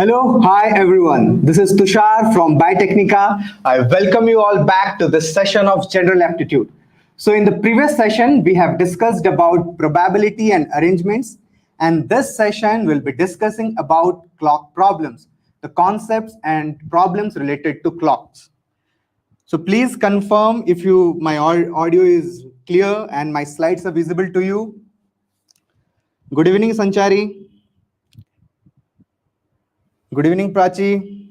Hello, hi everyone. This is Tushar from Biotechnica. I welcome you all back to this session of general aptitude. So in the previous session, we have discussed about probability and arrangements, and this session will be discussing about clock problems, the concepts and problems related to clocks. So please confirm if my audio is clear and my slides are visible to you. Good evening, Sanchari. Good evening, Prachi.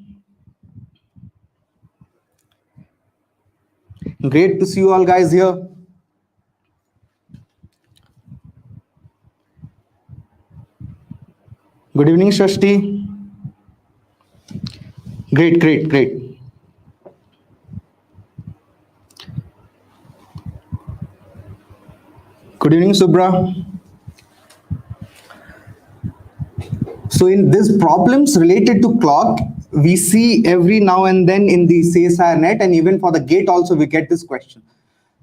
Great to see you all guys here. Good evening, Shashti. Great. Good evening, Subra. So in these problems related to clock, we see every now and then in the CSIR net, and even for the gate also we get this question.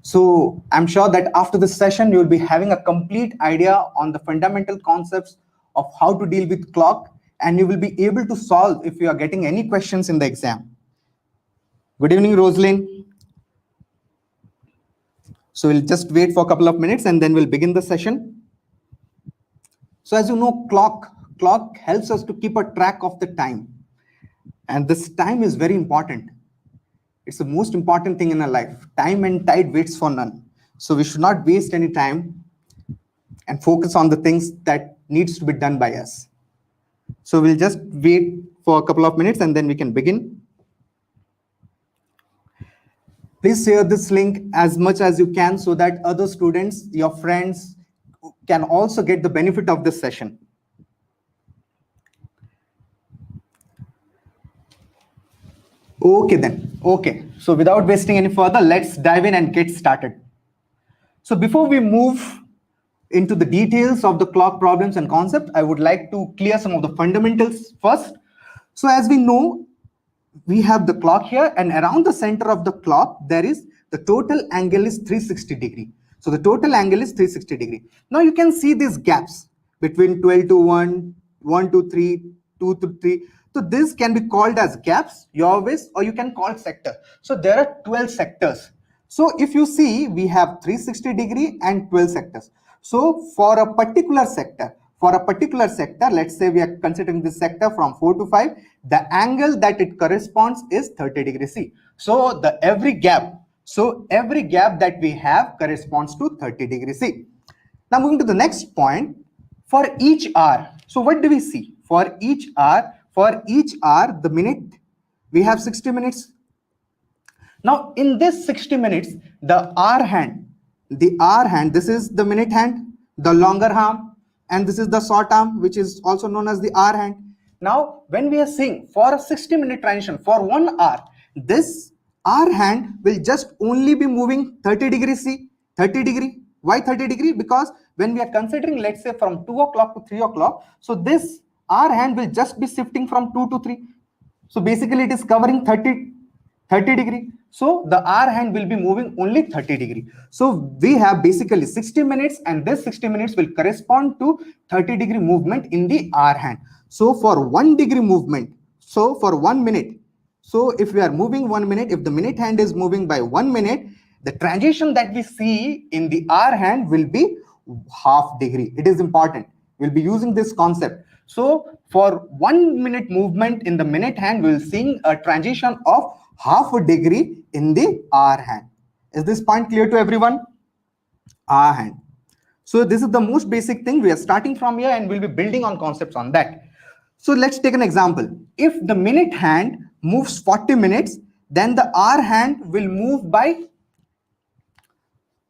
So I'm sure that after this session, you will be having a complete idea on the fundamental concepts of how to deal with clock, and you will be able to solve if you are getting any questions in the exam. Good evening, Rosalind. So we'll just wait for a couple of minutes and then we'll begin the session. So as you know, clock helps us to keep a track of the time. And this time is very important. It's the most important thing in our life. Time and tide waits for none. So we should not waste any time and focus on the things that needs to be done by us. So we'll just wait for a couple of minutes and then we can begin. Please share this link as much as you can so that other students, your friends, can also get the benefit of this session. Okay then. Okay. So without wasting any further, let's dive in and get started. So before we move into the details of the clock problems and concept, I would like to clear some of the fundamentals first. So as we know, we have the clock here, and around the center of the clock, there is the total angle is 360 degree. So the total angle is 360 degree. Now you can see these gaps between 12 to 1, 1 to 3, 2 to 3. So this can be called as gaps, your ways, or you can call sector. So there are 12 sectors. So if you see, we have 360 degree and 12 sectors. So for a particular sector, let's say we are considering this sector from 4 to 5, the angle that it corresponds is 30 degrees C. So every gap that we have corresponds to 30 degrees C. Now moving to the next point, for each hour. So what do we see? For each hour, the minute, we have 60 minutes. Now in this 60 minutes, the hour hand, this is the minute hand, the longer arm, and this is the short arm, which is also known as the hour hand. Now when we are saying for a 60-minute transition, for 1 hour, this hour hand will just only be moving 30 degrees C, 30 degree. Why 30 degree? Because when we are considering, let's say from 2 o'clock to 3 o'clock, so this hour hand will just be shifting from 2 to 3. So basically it is covering 30 degree. So the hour hand will be moving only 30 degree. So we have basically 60 minutes, and this 60 minutes will correspond to 30 degree movement in the hour hand. So for 1 degree movement, so for 1 minute, so if we are moving 1 minute, if the minute hand is moving by 1 minute, the transition that we see in the hour hand will be half degree. It is important. We'll be using this concept. So for 1 minute movement in the minute hand, we'll see a transition of half a degree in the hour hand. Is this point clear to everyone? Hour hand. So this is the most basic thing. We are starting from here and we'll be building on concepts on that. So let's take an example. If the minute hand moves 40 minutes, then the hour hand will move by.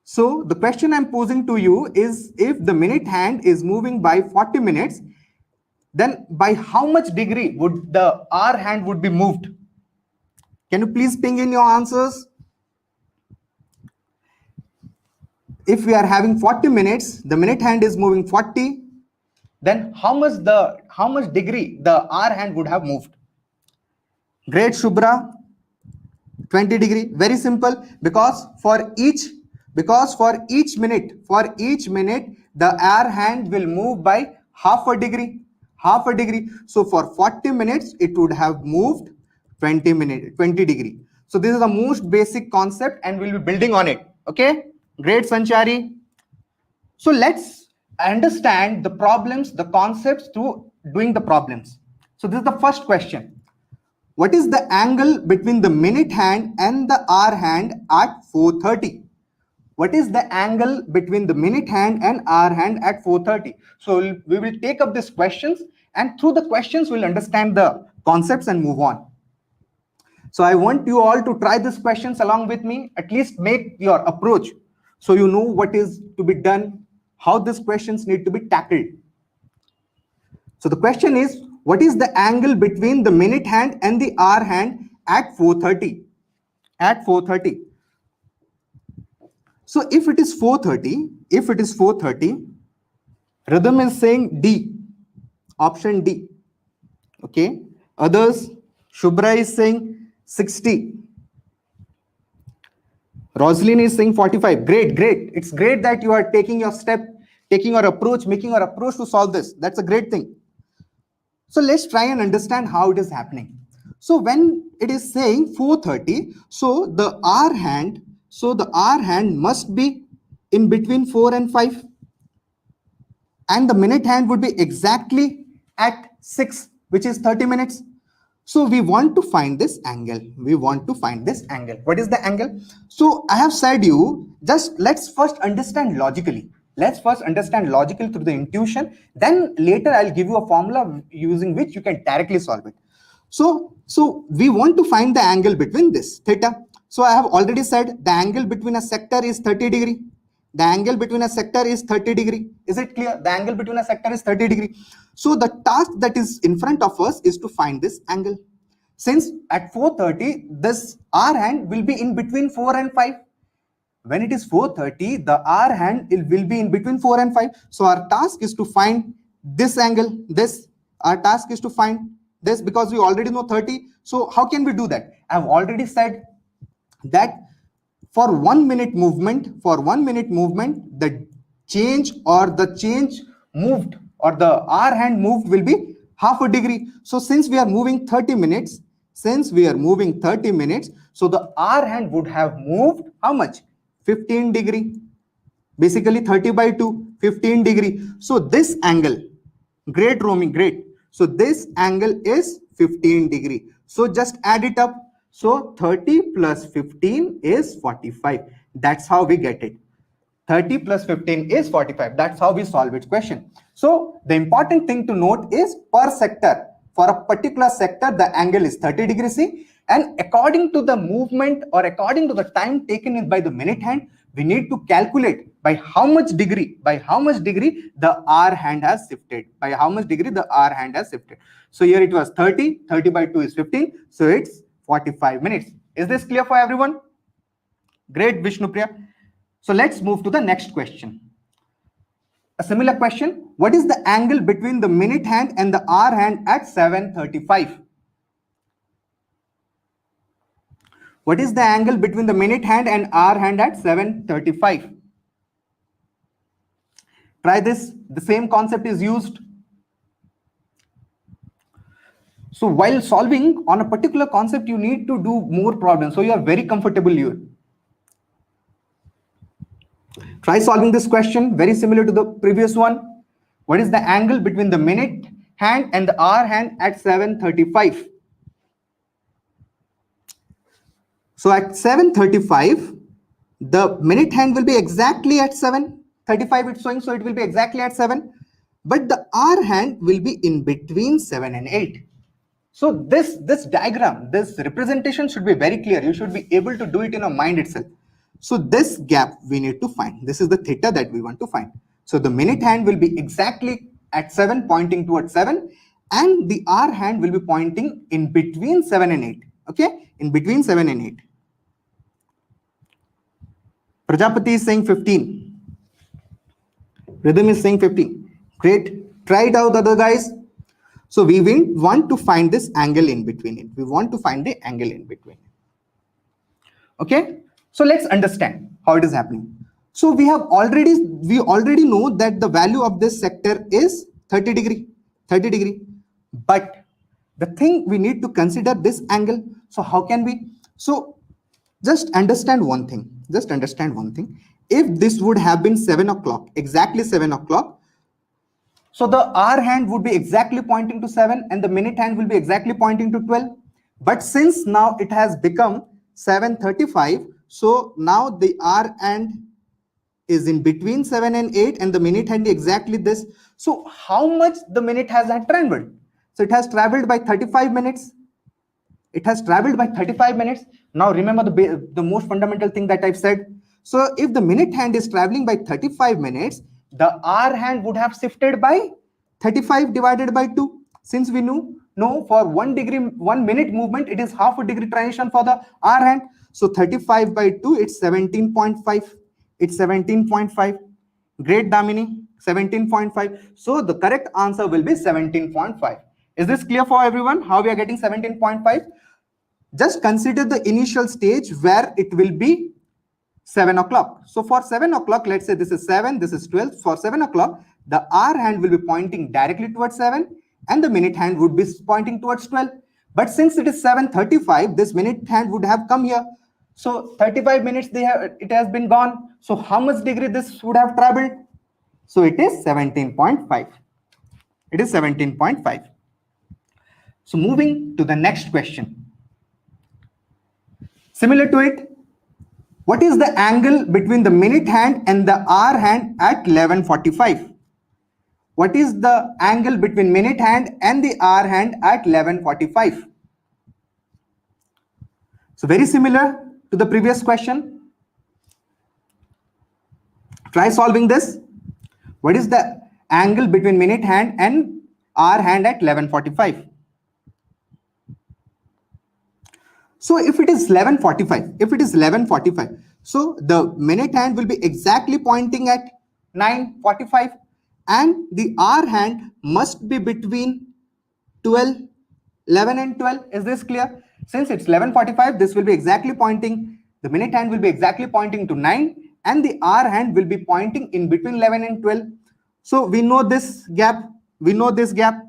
So the question I'm posing to you is, if the minute hand is moving by 40 minutes, then by how much degree would the hour hand would be moved? Can you please ping in your answers? If we are having 40 minutes, the minute hand is moving 40, then how much degree the hour hand would have moved? Great, Shubhra. 20 degree. Very simple, because for each minute, the hour hand will move by half a degree. half a degree. So for 40 minutes, it would have moved 20 degree. So this is the most basic concept and we'll be building on it. Okay, great, Sanchari. So let's understand the problems, the concepts through doing the problems. So this is the first question. What is the angle between the minute hand and the hour hand at 4:30? What is the angle between the minute hand and hour hand at 4:30? So we will take up these questions and through the questions we'll understand the concepts and move on. So I want you all to try these questions along with me, at least make your approach so you know what is to be done, how these questions need to be tackled. So the question is, what is the angle between the minute hand and the hour hand at 4:30? At 4:30. So if it is 4:30, Rhythm is saying D, option D. Okay. Others, Shubhra is saying 60. Rosaline is saying 45. Great, great. It's great that you are taking your step, taking your approach, making your approach to solve this. That's a great thing. So let's try and understand how it is happening. So when it is saying 4:30, so the hour hand must be in between 4 and 5. And the minute hand would be exactly at 6, which is 30 minutes. So we want to find this angle. What is the angle? So I have said you, just let's first understand logically. Through the intuition. Then later I'll give you a formula using which you can directly solve it. So we want to find the angle between this, theta. So I have already said the angle between a sector is 30 degree. The angle between a sector is 30 degree. Is it clear? The angle between a sector is 30 degree. So the task that is in front of us is to find this angle. Since at 4:30, this hour hand will be in between 4 and 5. When it is 4:30, the hour hand will be in between 4 and 5. So our task is to find this angle, Our task is to find this because we already know 30. So how can we do that? I've already said that for 1 minute movement, the change moved or the hour hand moved will be half a degree. So since we are moving 30 minutes, so the hour hand would have moved how much? 15 degree. Basically 30 by 2, 15 degree. So this angle, great Romy, great. So this angle is 15 degree. So just add it up. So 30 plus 15 is 45. That's how we get it. 30 plus 15 is 45. That's how we solve its question. So the important thing to note is per sector. For a particular sector, the angle is 30 degrees C. And according to the movement or according to the time taken by the minute hand, we need to calculate by how much degree the hour hand has shifted. So here it was 30 by 2 is 15. So it's 45 minutes. Is this clear for everyone? Great, Vishnupriya. So let's move to the next question. A similar question. What is the angle between the minute hand and the hour hand at 7:35? What is the angle between the minute hand and hour hand at 7:35? Try this. The same concept is used. So while solving on a particular concept, you need to do more problems. So you are very comfortable here. Try solving this question, very similar to the previous one. What is the angle between the minute hand and the hour hand at 7:35? So at 7:35, the minute hand will be exactly at 7:35 it's showing, so it will be exactly at 7. But the hour hand will be in between 7 and 8. So this diagram, this representation should be very clear. You should be able to do it in your mind itself. So this gap we need to find. This is the theta that we want to find. So the minute hand will be exactly at 7, pointing towards 7, and the hour hand will be pointing in between 7 and 8. Okay, in between 7 and 8. Prajapati is saying 15. Rhythm is saying 15. Great. Try it out, other guys. So we will want to find this angle in between it. We want to find the angle in between. Okay. So let's understand how it is happening. So we already know that the value of this sector is 30 degree. 30 degree. But the thing we need to consider this angle. So how can we? So just understand one thing. Just understand one thing. If this would have been 7 o'clock, exactly 7 o'clock, so the hour hand would be exactly pointing to 7 and the minute hand will be exactly pointing to 12. But since now it has become 7:35, so now the hour hand is in between 7 and 8 and the minute hand exactly this. So how much the minute has traveled? So it has traveled by 35 minutes. It has traveled by 35 minutes. Now remember the most fundamental thing that I've said. So if the minute hand is traveling by 35 minutes, the hour hand would have shifted by 35 divided by 2. Since we know for 1 degree, 1 minute movement, it is half a degree transition for the hour hand. So 35 by 2, it's 17.5. It's 17.5. Great, Damini, 17.5. So the correct answer will be 17.5. Is this clear for everyone? How we are getting 17.5? Just consider the initial stage where it will be 7 o'clock. So for 7 o'clock, let's say this is 7, this is 12. For 7 o'clock, the hour hand will be pointing directly towards 7 and the minute hand would be pointing towards 12. But since it is 7:35, this minute hand would have come here. So 35 minutes it has been gone. So how much degree this would have traveled? So it is 17.5. It is 17.5. So moving to the next question. Similar to it, what is the angle between the minute hand and the hour hand at 11:45? What is the angle between minute hand and the hour hand at 11:45? So very similar to the previous question. Try solving this. What is the angle between minute hand and hour hand at 11:45? So if it is 11:45, so the minute hand will be exactly pointing at 9:45 and the hour hand must be between 11 and 12. Is this clear? Since it's 11:45, this will be exactly pointing, the minute hand will be exactly pointing to 9 and the hour hand will be pointing in between 11 and 12. So we know this gap. We know this gap.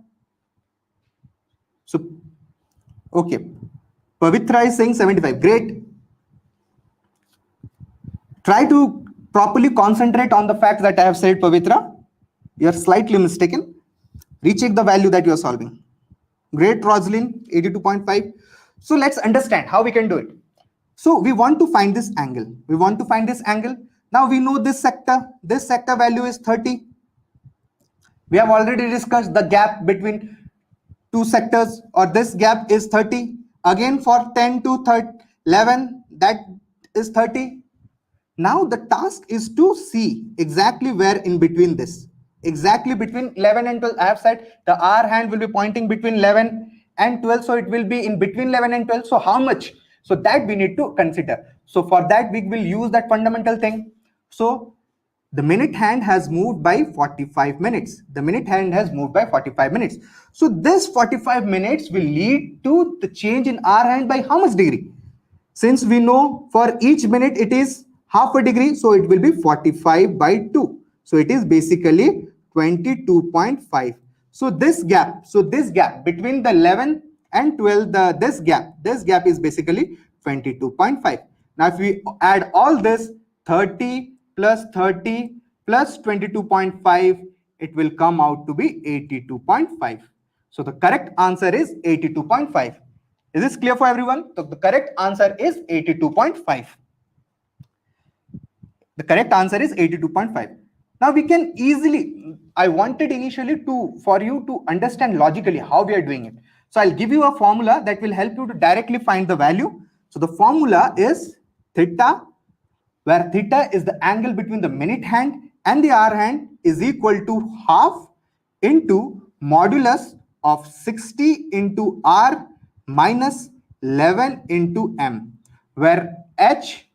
So, okay. Pavitra is saying 75. Great. Try to properly concentrate on the facts that I have said, Pavitra. You are slightly mistaken. Recheck the value that you are solving. Great, Rosalind, 82.5. So let's understand how we can do it. So we want to find this angle. We want to find this angle. Now we know this sector. This sector value is 30. We have already discussed the gap between two sectors, or this gap is 30. Again for 10 to 11, that is 30. Now the task is to see exactly where in between this. Exactly between 11 and 12. I have said the hour hand will be pointing between 11 and 12. So it will be in between 11 and 12. So how much? So that we need to consider. So for that we will use that fundamental thing. So the minute hand has moved by 45 minutes. The minute hand has moved by 45 minutes. So this 45 minutes will lead to the change in hour hand by how much degree? Since we know for each minute it is half a degree, so it will be 45 by 2. So it is basically 22.5. So this gap between the 11 and 12, this gap is basically 22.5. Now if we add all this, 30 plus 30 plus 22.5, it will come out to be 82.5. So the correct answer is 82.5. Is this clear for everyone? So the correct answer is 82.5. The correct answer is 82.5. Now we can easily, I wanted initially for you to understand logically how we are doing it. So I'll give you a formula that will help you to directly find the value. So the formula is theta, where theta is the angle between the minute hand and the hour hand, is equal to half into modulus of 60 into r minus 11 into m, where h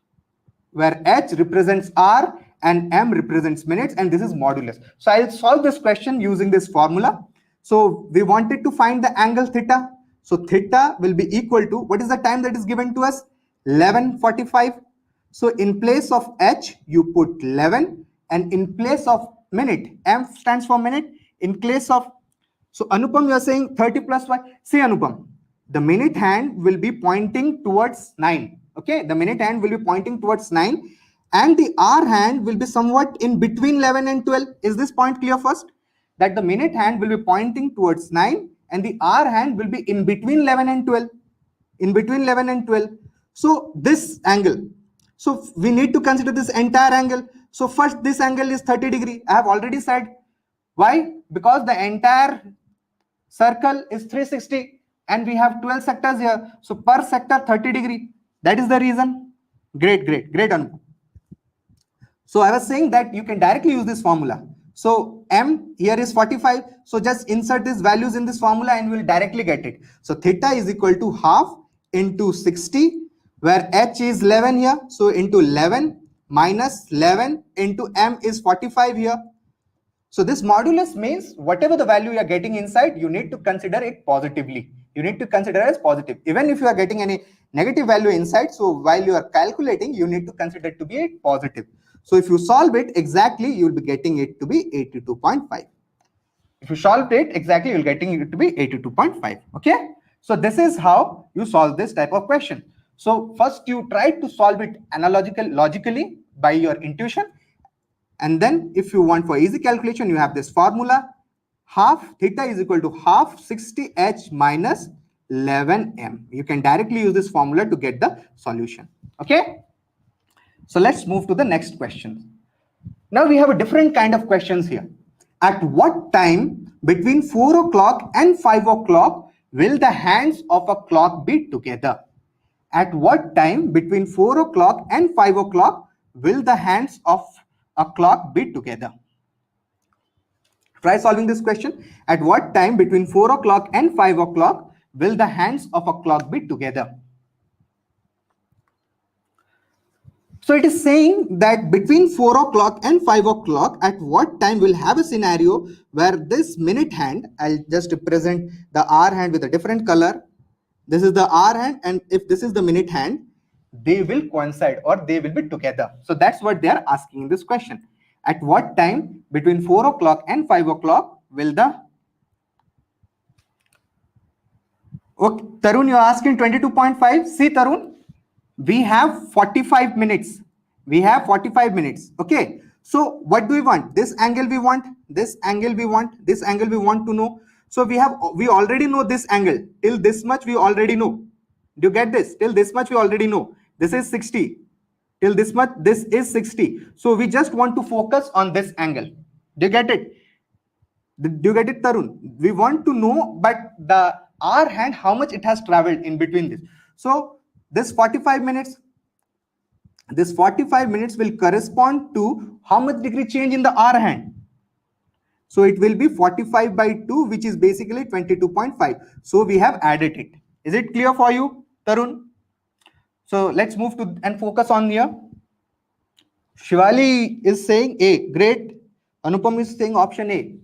represents r and m represents minutes, and this is modulus. So I'll solve this question using this formula. So we wanted to find the angle theta. So theta will be equal to, what is the time that is given to us? 11:45. So in place of h, you put 11, and in place of minute, m stands for minute. In place of So Anupam, you are saying 30 plus y. See Anupam, the minute hand will be pointing towards 9. Okay, the minute hand will be pointing towards 9 and the hour hand will be somewhat in between 11 and 12. Is this point clear first? That the minute hand will be pointing towards 9 and the hour hand will be in between 11 and 12. In between 11 and 12. So this angle. So we need to consider this entire angle. So first this angle is 30 degree. I have already said. Why? Because the entire circle is 360 and we have 12 sectors here. So per sector 30 degree. That is the reason. Great, great, great. So I was saying that you can directly use this formula. So M here is 45. So just insert these values in this formula and we'll directly get it. So theta is equal to half into 60, where H is 11 here. So into 11 minus 11 into M is 45 here. So this modulus means whatever the value you are getting inside, you need to consider it positively. You need to consider it as positive. Even if you are getting any negative value inside, so while you are calculating, you need to consider it to be a positive. So if you solve it exactly, you will be getting it to be 82.5. If you solve it exactly, you'll getting it to be 82.5. Okay. So this is how you solve this type of question. So first you try to solve it logically by your intuition. And then if you want for easy calculation, you have this formula. Half theta is equal to half 60h minus 11m. You can directly use this formula to get the solution. Okay. So let's move to the next question. Now we have a different kind of questions here. At what time between 4 o'clock and 5 o'clock will the hands of a clock be together? At what time between 4 o'clock and 5 o'clock will the hands of a clock be together? Try solving this question. At what time between 4 o'clock and 5 o'clock will the hands of a clock be together? So it is saying that between 4 o'clock and 5 o'clock, at what time we'll have a scenario where this minute hand, I'll just represent the hour hand with a different color. This is the hour hand, and if this is the minute hand, they will coincide or they will be together. So that's what they are asking in this question. At what time between 4 o'clock and 5 o'clock will the... Okay, Tarun, you're asking 22.5. See, Tarun, we have 45 minutes. We have 45 minutes. Okay. So what do we want? This angle we want, this angle we want, this angle we want to know. So we already know this angle. Till this much we already know. Do you get this? Till this much we already know. This is 60. Till this much, this is 60. So we just want to focus on this angle. Do you get it? Do you get it, Tarun? We want to know, but the hour hand, how much it has traveled in between this. So this 45 minutes will correspond to how much degree change in the hour hand. So it will be 45 by 2, which is basically 22.5. So we have added it. Is it clear for you, Tarun? So let's move to and focus on here. Shivali is saying A. Great. Anupam is saying option A.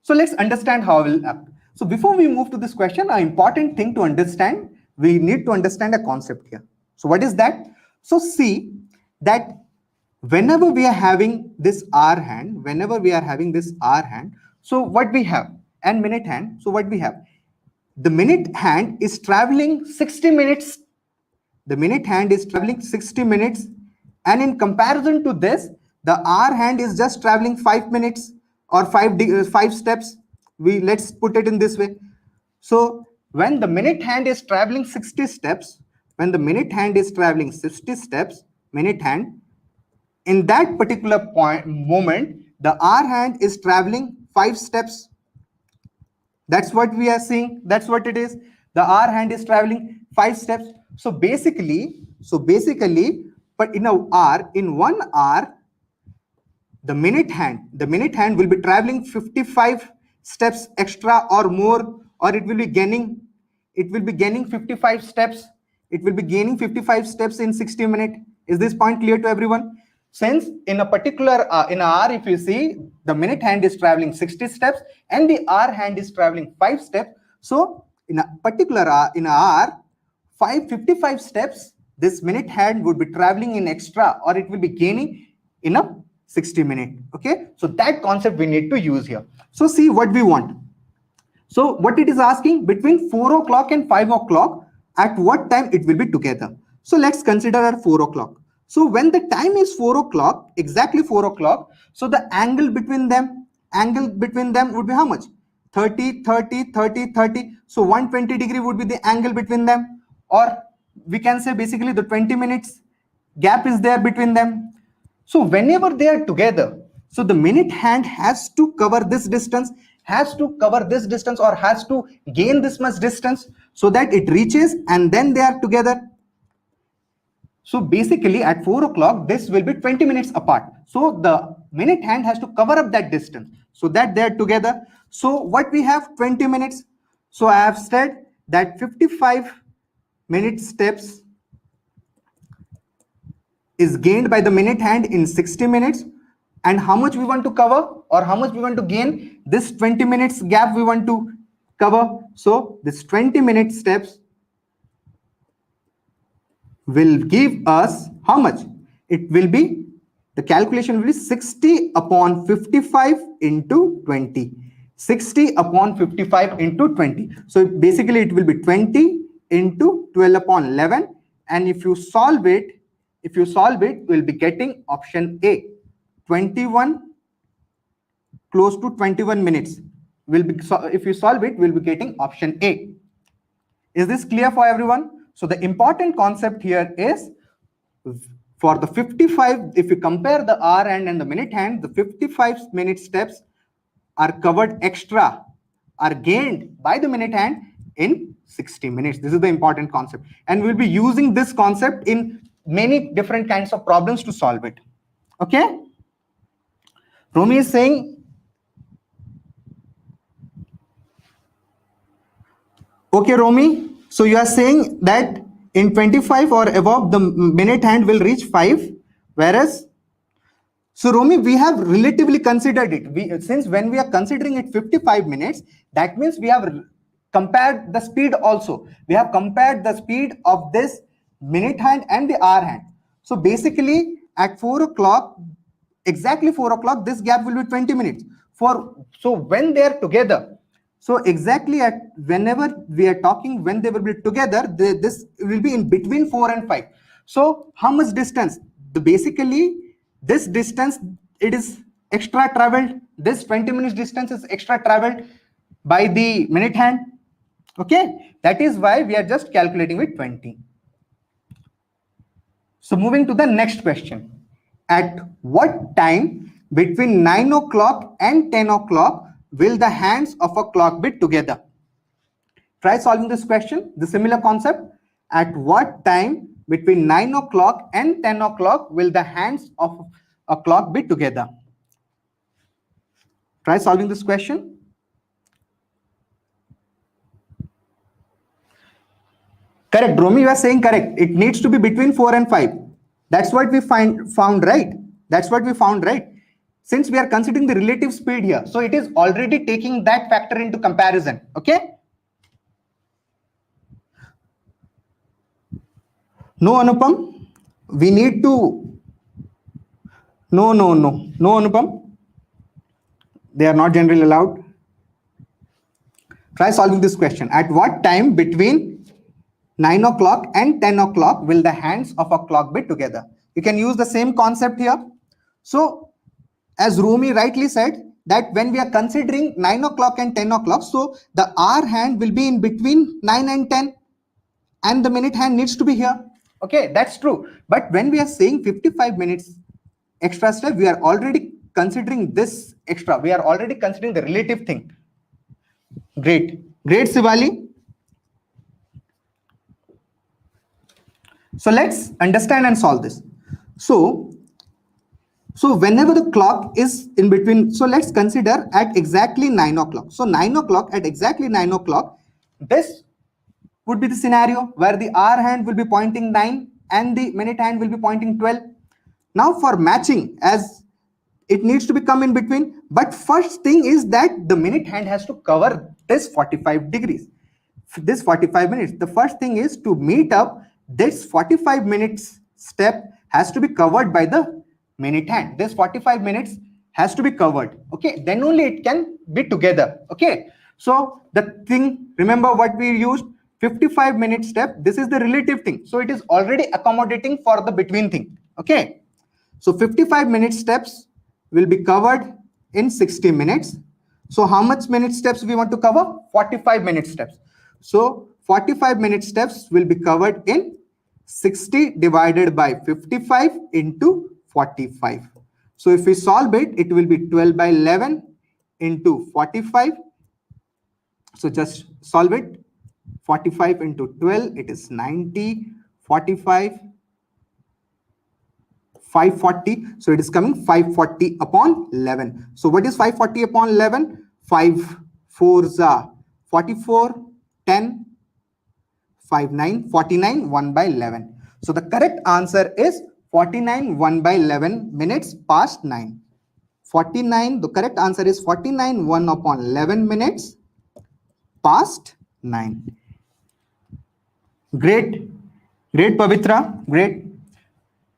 So let's understand how it will. So before we move to this question, an important thing to understand, we need to understand a concept here. So what is that? So see that whenever we are having this hour hand, so what we have, and minute hand, so what we have, the minute hand is traveling 60 minutes. The minute hand is traveling 60 minutes. And in comparison to this, the hour hand is just traveling 5 minutes or 5 steps. Let's put it in this way. So when the minute hand is traveling 60 steps, in that particular moment, the hour hand is traveling 5 steps. That's what we are seeing. That's what it is. The hour hand is traveling 5 steps. So basically, but in 1 hour, the minute hand will be traveling 55 steps extra or more, or it will be gaining 55 steps. It will be gaining 55 steps in 60 minutes. Is this point clear to everyone? Since in a particular in an hour, if you see, the minute hand is traveling 60 steps and the hour hand is traveling 5 steps. So in a particular hour, in an hour, 55 steps, this minute hand would be traveling in extra, or it will be gaining in a 60 minutes. Okay, so that concept we need to use here. So see what we want. So what it is asking, between 4 o'clock and 5 o'clock, at what time it will be together. So let's consider at 4 o'clock. So when the time is 4 o'clock, exactly 4 o'clock, so the angle between them would be how much? 30, 30, 30, 30. So 120 degree would be the angle between them. Or we can say basically the 20 minutes gap is there between them. So whenever they are together, so the minute hand has to cover this distance, or has to gain this much distance so that it reaches and then they are together. So basically at 4 o'clock, this will be 20 minutes apart. So the minute hand has to cover up that distance so that they're together. So what we have, 20 minutes. So I have said that 55 minute steps is gained by the minute hand in 60 minutes. And how much we want to cover, or how much we want to gain? This 20 minutes gap we want to cover. So this 20 minute steps will give us how much? It will be, the calculation will be 60 upon 55 into 20. 60 upon 55 into 20. So basically it will be 20 into 12 upon 11. And if you solve it, we'll be getting option A. 21, close to 21 minutes will be, so if you solve it, we'll be getting option A. Is this clear for everyone? So the important concept here is, for the 55, if you compare the hour hand and the minute hand, the 55 minute steps are covered extra, are gained by the minute hand in 60 minutes. This is the important concept, and we'll be using this concept in many different kinds of problems to solve it. Okay, Romy is saying, okay, Romy, so you are saying that in 25 or above, the minute hand will reach 5, whereas, so Romy, we have relatively considered it. Since when we are considering it 55 minutes, that means we have compared the speed also. We have compared the speed of this minute hand and the hour hand. So basically at 4 o'clock, exactly 4 o'clock, this gap will be 20 minutes. So when they are together, so exactly at whenever we are talking, when they will be together, this will be in between 4 and 5. So how much distance? Basically this distance, it is extra traveled. This 20 minutes distance is extra traveled by the minute hand. Okay, that is why we are just calculating with 20. So moving to the next question. At what time between 9 o'clock and 10 o'clock will the hands of a clock be together? Try solving this question, the similar concept. At what time between 9 o'clock and 10 o'clock will the hands of a clock be together? Try solving this question. Correct, Romy, you are saying correct. It needs to be between 4 and 5. That's what we found, right? That's what we found, right? Since we are considering the relative speed here, so it is already taking that factor into comparison. Okay. No, Anupam. We need to. No, Anupam. They are not generally allowed. Try solving this question. At what time between 9 o'clock and 10 o'clock will the hands of a clock be together? You can use the same concept here. So as Rumi rightly said, that when we are considering 9 o'clock and 10 o'clock, so the hour hand will be in between 9 and 10 and the minute hand needs to be here. Okay, that's true. But when we are saying 55 minutes extra step, we are already considering this extra. We are already considering the relative thing. Great, Sivali. So let's understand and solve this. So whenever the clock is in between, so let's consider at exactly 9 o'clock. So 9 o'clock, at exactly 9 o'clock, this would be the scenario where the hour hand will be pointing 9 and the minute hand will be pointing 12. Now for matching, as it needs to be come in between, but first thing is that the minute hand has to cover this 45 degrees, this 45 minutes. The first thing is to meet up this 45 minutes step has to be covered by the minute hand. This 45 minutes has to be covered. Okay, then only it can be together. Okay, so the thing, remember what we used, 55 minute step. This is the relative thing, so it is already accommodating for the between thing. Okay, so 55 minute steps will be covered in 60 minutes. So how much minute steps we want to cover? 45 minute steps. So 45 minute steps will be covered in 60 divided by 55 into 45. So if we solve it, it will be 12 by 11 into 45. So just solve it. 45 into 12, it is 90. 45, 540. So it is coming 540 upon 11. So what is 540 upon 11? 5 4s are 44, 10, 5 9, 49, 1 by 11. So the correct answer is 49, 1 by 11 minutes past 9. 49, the correct answer is 49, 1 upon 11 minutes past 9. Great, great Pavitra, great.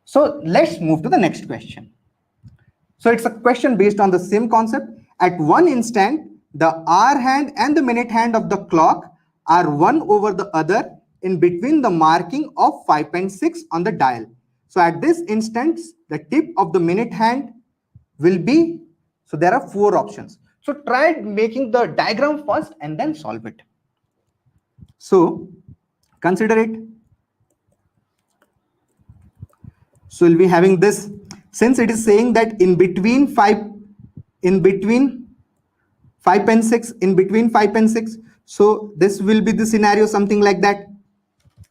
So let's move to the next question. So it's a question based on the same concept. At one instant, the hour hand and the minute hand of the clock are one over the other in between the marking of 5 and 6 on the dial. So at this instance, the tip of the minute hand will be, so there are 4 options. So try making the diagram first and then solve it. So consider it. So we'll be having this, since it is saying that in between 5 and 6, in between 5 and 6. So this will be the scenario something like that.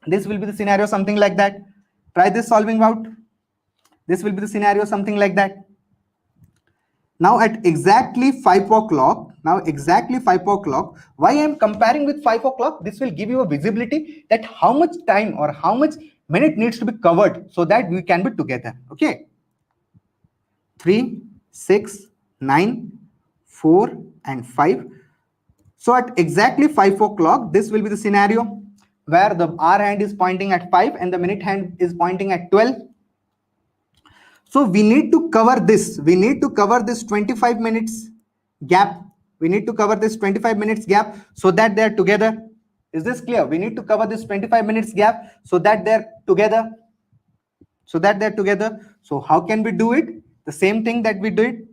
This will be the scenario something like that. Try this solving out. This will be the scenario something like that. Now at exactly 5 o'clock, why I am comparing with 5 o'clock, this will give you a visibility that how much time or how much minute needs to be covered so that we can be together. Okay. 3, 6, 9, 4 and 5. So at exactly 5 o'clock, this will be the scenario where the hour hand is pointing at 5 and the minute hand is pointing at 12. So we need to cover this. We need to cover this 25 minutes gap. We need to cover this 25 minutes gap so that they're together. Is this clear? We need to cover this 25 minutes gap so that they're together. So how can we do it? The same thing that we did.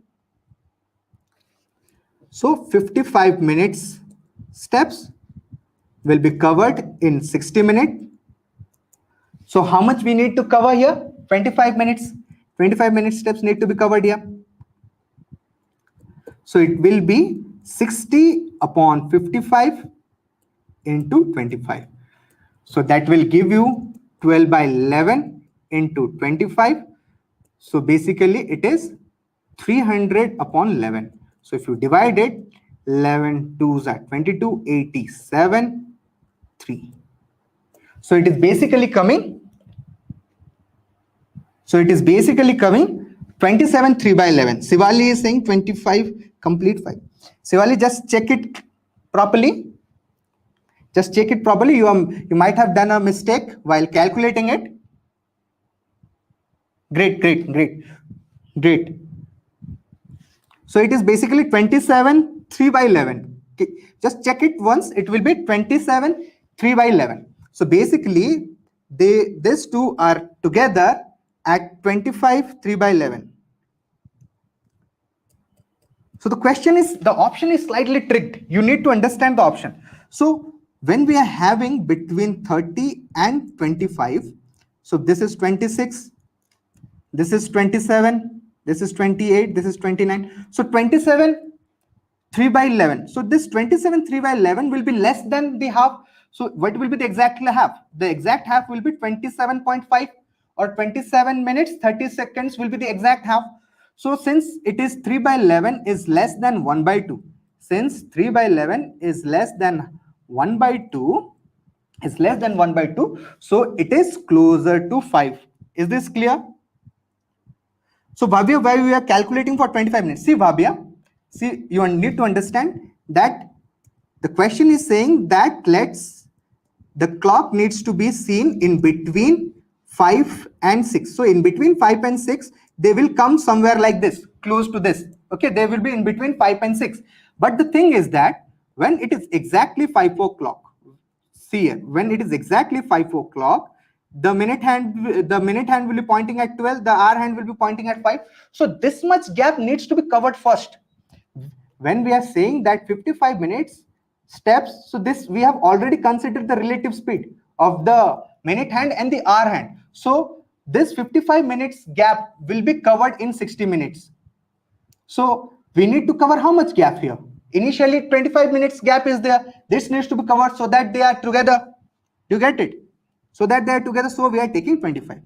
So 55 minutes steps will be covered in 60 minutes. So how much we need to cover here? 25 minutes. 25 minute steps need to be covered here. So it will be 60 upon 55 into 25. So that will give you 12 by 11 into 25. So basically it is 300 upon 11. So if you divide it, 11 2s are 22, 87, 3. So it is basically coming. So it is basically coming 27 3 by 11. Shivali is saying 25 complete 5. Shivali, just check it properly. Just check it properly. You might have done a mistake while calculating it. Great. So it is basically 27 3 by 11. Okay. Just check it once. It will be 27 3 by 11. So basically, these two are together at 25 3 by 11. So the question is, the option is slightly tricked. You need to understand the option. So when we are having between 30 and 25, so this is 26, this is 27, this is 28, this is 29. So 27 3 by 11. So this 27 3 by 11 will be less than the half. So what will be the exact half? The exact half will be 27.5, or 27 minutes 30 seconds will be the exact half. So since it is 3 by 11 is less than 1 by 2, since 3 by 11 is less than 1 by 2, so it is closer to 5. Is this clear? So Bhavya, why we are calculating for 25 minutes? See Bhavya, see, you need to understand that the question is saying that the clock needs to be seen in between 5 and 6. So in between 5 and 6, they will come somewhere like this, close to this. Okay, they will be in between 5 and 6. But the thing is that when it is exactly 5 o'clock, see here, when it is exactly 5 o'clock, the minute hand will be pointing at 12, the hour hand will be pointing at 5. So this much gap needs to be covered first. When we are saying that 55 minutes steps, so this we have already considered the relative speed of the minute hand and the hour hand. So this 55 minutes gap will be covered in 60 minutes. So we need to cover how much gap here? Initially 25 minutes gap is there. This needs to be covered so that they are together. You get it? So that they are together. So we are taking 25.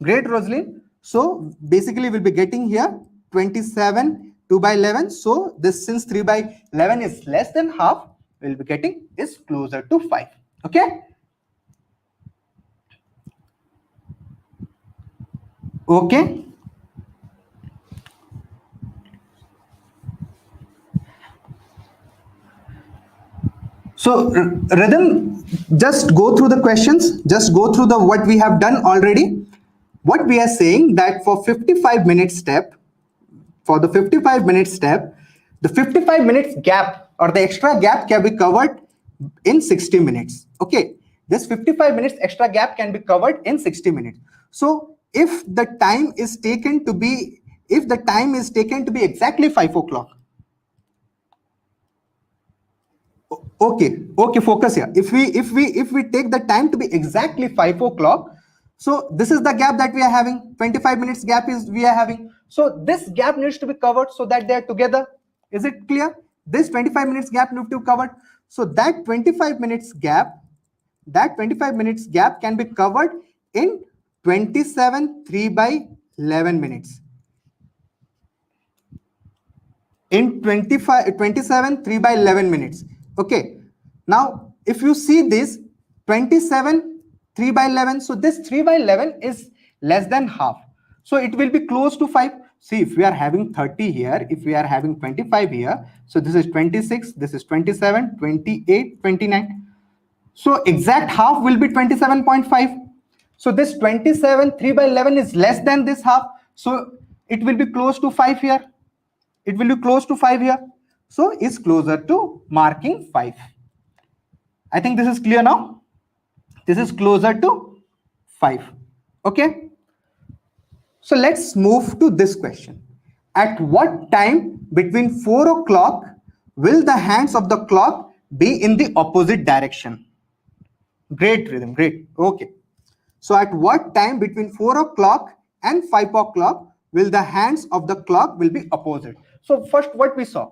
Great, Rosaline. So basically we'll be getting here 27, 2 by 11. So this, since 3 by 11 is less than half, we'll be getting is closer to 5. Okay. Okay. So Rhythm, just go through the questions, just go through the what we have done already. What we are saying that for 55 minute step, for the 55 minute step, the 55 minutes gap or the extra gap can be covered in 60 minutes. Okay, this 55 minutes extra gap can be covered in 60 minutes. So if the time is taken to be, exactly 5 o'clock, okay, focus here. If we take the time to be exactly 5 o'clock, so this is the gap that we are having. 25 minutes gap is we are having. So this gap needs to be covered so that they are together. Is it clear? This 25 minutes gap needs to be covered. So that 25 minutes gap can be covered in 27 3 by 11 minutes. In 27 3 by 11 minutes. Okay, now if you see this 27 3 by 11, so this 3 by 11 is less than half, so it will be close to 5. See, if we are having 30 here, if we are having 25 here, so this is 26, this is 27, 28, 29, so exact half will be 27.5. So this 27 3 by 11 is less than this half, so it will be close to 5 here. It will be close to 5 here. So it's closer to marking 5. I think this is clear now. This is closer to 5. Okay. So let's move to this question. At what time between 4 o'clock will the hands of the clock be in the opposite direction? Great, Rhythm. Great. Okay. So at what time between 4 o'clock and 5 o'clock will the hands of the clock will be opposite? So first, what we saw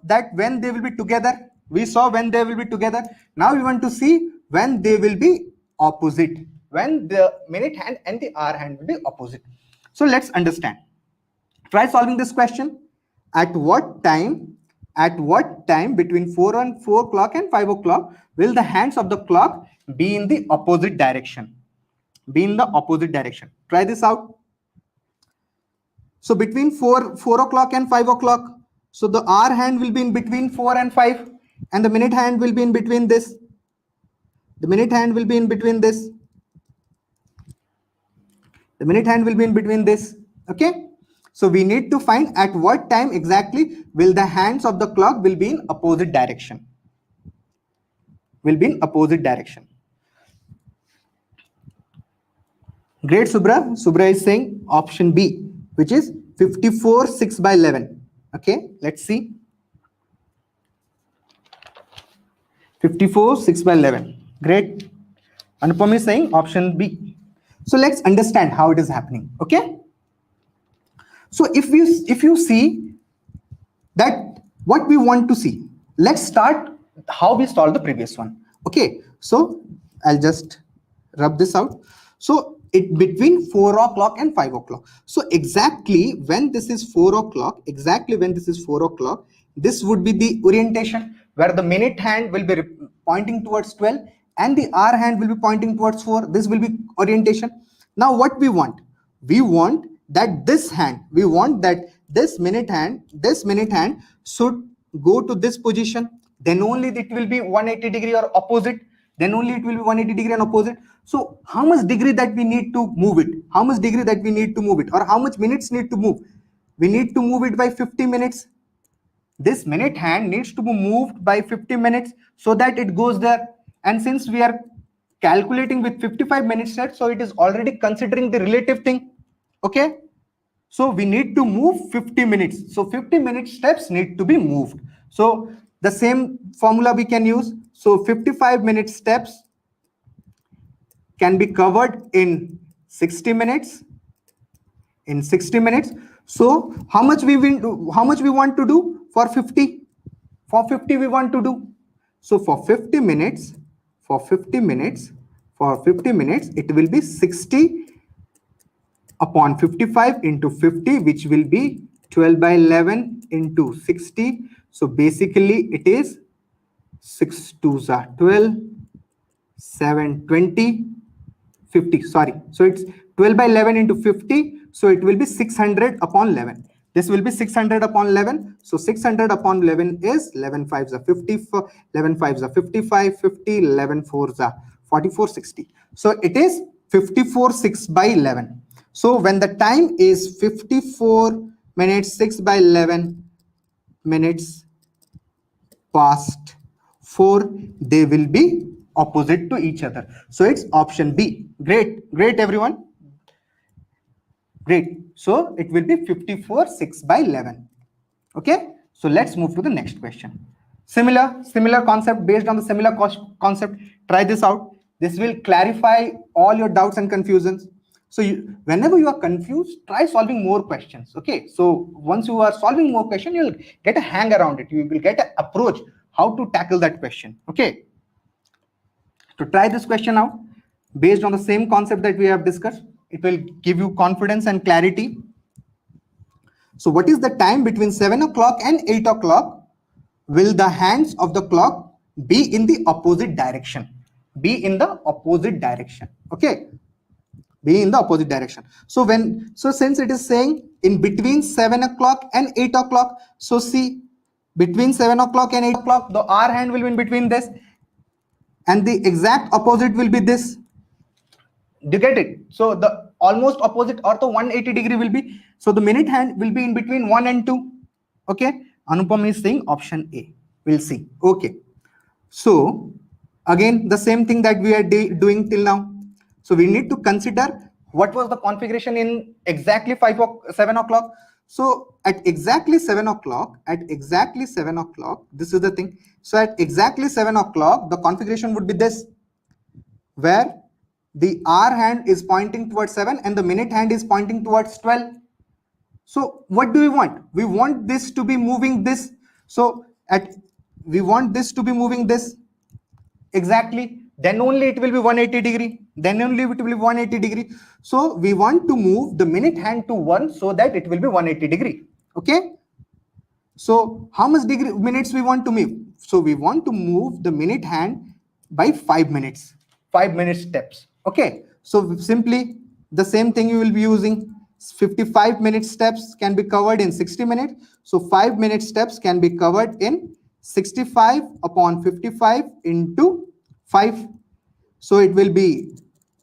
that when they will be together. Now we want to see when they will be opposite, when the minute hand and the hour hand will be opposite. So let's understand. Try solving this question. At what time between 4 o'clock and 5 o'clock will the hands of the clock be in the opposite direction? Try this out. So between 4 o'clock and 5 o'clock, so the hour hand will be in between 4 and 5, and the minute hand will be in between this. Okay. So we need to find at what time exactly will the hands of the clock will be in opposite direction. Great, Subra. Subra is saying option B, which is 54 6 by 11. Okay, let's see. 54 6 by 11. Great. Anupam is saying option B. So let's understand how it is happening. Okay. So if you see that what we want to see, let's start how we solved the previous one. Okay. So I'll just rub this out. So it between 4 o'clock and 5 o'clock. So exactly when this is 4 o'clock, this would be the orientation where the minute hand will be pointing towards 12 and the hour hand will be pointing towards 4. This will be orientation. Now what we want? We want that this minute hand should go to this position. Then only it will be 180 degree or opposite. then only it will be 180 degree and opposite. So how much degree that we need to move it? How much degree that we need to move it? Or how much minutes need to move? We need to move it by 50 minutes. This minute hand needs to be moved by 50 minutes so that it goes there. And since we are calculating with 55 minutes set, so it is already considering the relative thing. Okay. So we need to move 50 minutes. So 50-minute steps need to be moved. So the same formula we can use. So 55-minute steps can be covered in 60 minutes. In 60 minutes. So how much we want to do for 50? For 50 we want to do. So for 50 minutes, it will be 60 upon 55 into 50, which will be 12 by 11 into 60. So basically it is 6 2s are 12, 7 20, 50. Sorry. So it's 12 by 11 into 50. So it will be 600 upon 11. This will be 600 upon 11. So 600 upon 11 is 11 5s are 50, 11 5s are 55, 50, 11 4s are 44, 60. So it is 54 6 by 11. So when the time is 54 minutes 6 by 11 minutes past 4, they will be opposite to each other. So it's option B. Great everyone. Great. So it will be 54 6 by 11. Okay. So let's move to the next question. Similar concept, based on the similar concept. Try this out. This will clarify all your doubts and confusions. So whenever you are confused, try solving more questions. Okay. So once you are solving more questions, you'll get a hang around it. You will get an approach how to tackle that question. Okay. To try this question out, based on the same concept that we have discussed, it will give you confidence and clarity. So what is the time between 7 o'clock and 8 o'clock? Will the hands of the clock be in the opposite direction? Be in the opposite direction. Okay. Be in the opposite direction. So since it is saying in between 7 o'clock and 8 o'clock, so see, between 7 o'clock and 8 o'clock, the R hand will be in between this, and the exact opposite will be this. Do you get it? So the almost opposite or the 180 degree will be, so the minute hand will be in between 1 and 2. Okay. Anupam is saying option A. We'll see. Okay. So again, the same thing that we are doing till now. So we need to consider what was the configuration in exactly 7 o'clock. So at exactly 7 o'clock, this is the thing. So at exactly 7 o'clock, the configuration would be this, where the R hand is pointing towards 7 and the minute hand is pointing towards 12. So what do we want? We want this to be moving this. So we want this to be moving this. Exactly. Then only it will be 180 degree. Then only it will be 180 degree. So we want to move the minute hand to 1 so that it will be 180 degree. Okay. So how much minutes we want to move? So we want to move the minute hand by 5 minutes. 5 minute steps. Okay. So simply the same thing you will be using. 55-minute steps can be covered in 60 minutes. So 5-minute steps can be covered in 65 upon 55 into 5. So it will be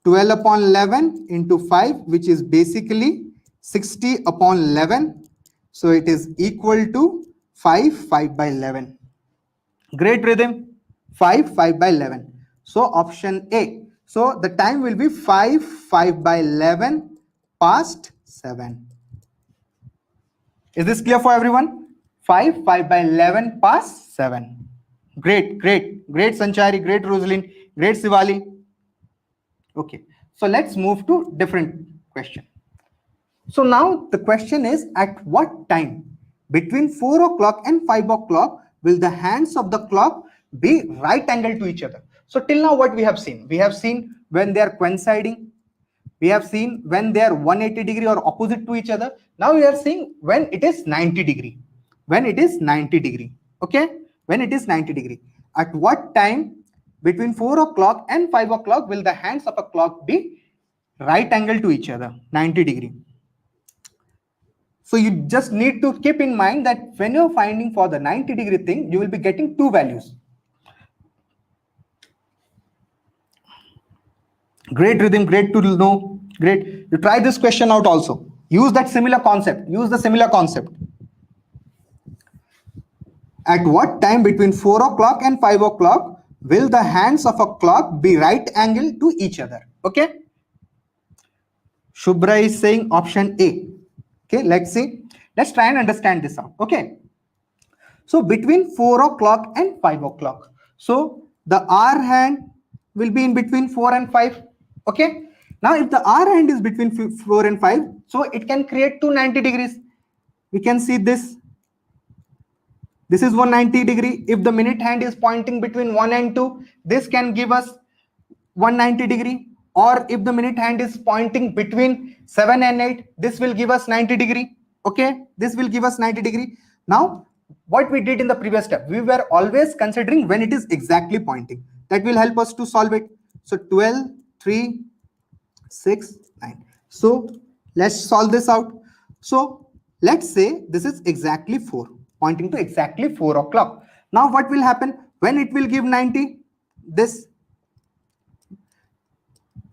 12 upon 11 into 5, which is basically 60 upon 11. So it is equal to 5 by 11. Great rhythm. 5 by 11. So option A. So the time will be 5 by 11 past 7. Is this clear for everyone? 5 by 11 past 7. Great Sanchari, great Rosalind, great Sivali. Okay, so let's move to different question. So now the question is, at what time between 4 o'clock and 5 o'clock will the hands of the clock be right angle to each other? So till now what we have seen when they are coinciding. We have seen when they are 180 degree or opposite to each other. Now we are seeing when it is 90 degree. When it is 90 degree. Okay. When it is 90 degree. At what time between 4 o'clock and 5 o'clock will the hands of a clock be right angle to each other? 90 degree. So you just need to keep in mind that when you're finding for the 90 degree thing, you will be getting two values. Great, Rhythm. Great to know. Great. You try this question out also. Use that similar concept. Use the similar concept. At what time between 4 o'clock and 5 o'clock will the hands of a clock be right angle to each other? Okay. Shubhra is saying option A. Okay, let's see. Let's try and understand this out. Okay. So between 4 o'clock and 5 o'clock. So the R hand will be in between 4 and 5. Okay. Now if the R hand is between 4 and 5, so it can create 290 degrees. We can see this. This is 190 degree. If the minute hand is pointing between 1 and 2, this can give us 190 degree. Or if the minute hand is pointing between 7 and 8, this will give us 90 degree. Okay, this will give us 90 degree. Now, what we did in the previous step, we were always considering when it is exactly pointing. That will help us to solve it. So 12, 3, 6, 9. So let's solve this out. So let's say this is exactly 4, pointing to exactly 4 o'clock. Now what will happen when it will give 90? This.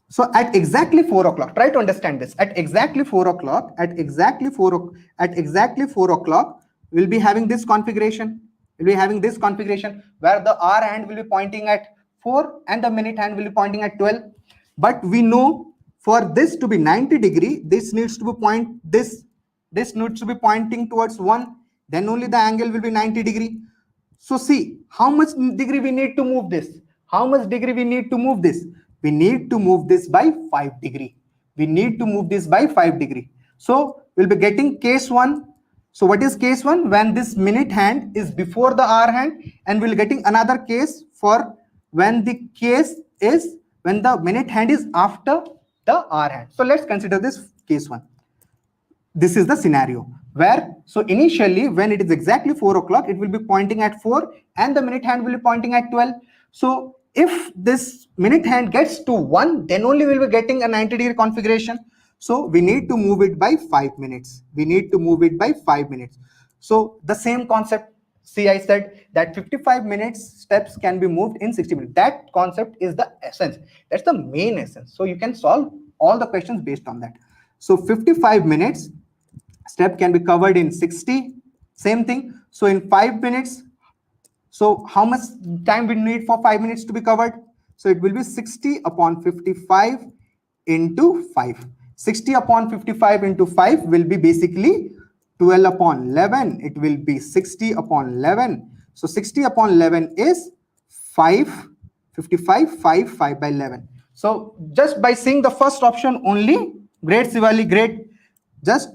So at exactly 4 o'clock, try to understand this. At exactly 4 o'clock, at exactly 4 o'clock, we'll be having this configuration. We'll be having this configuration where the R hand will be pointing at 4 and the minute hand will be pointing at 12. But we know for this to be 90 degree, this needs to be this needs to be pointing towards 1. Then only the angle will be 90 degree. So see how much degree we need to move this. How much degree we need to move this? We need to move this by 5 degree. We need to move this by 5 degree. So we'll be getting case 1. So what is case 1? When this minute hand is before the R hand, and we'll getting another case for when the case is when the minute hand is after the R hand. So let's consider this case 1. This is the scenario where, so initially when it is exactly 4 o'clock, it will be pointing at 4 and the minute hand will be pointing at 12. So if this minute hand gets to 1, then only we'll be getting a 90 degree configuration. So we need to move it by 5 minutes. We need to move it by 5 minutes. So the same concept, see, I said that 55 minutes steps can be moved in 60 minutes. That concept is the essence. That's the main essence. So you can solve all the questions based on that. So 55 minutes step can be covered in 60. Same thing. So in 5 minutes, so how much time we need for 5 minutes to be covered? So it will be 60 upon 55 into 5. 60 upon 55 into 5 will be basically 12 upon 11. It will be 60 upon 11. So 60 upon 11 is 5, 55, 5 by 11. So just by seeing the first option only, great Sivali, great. Just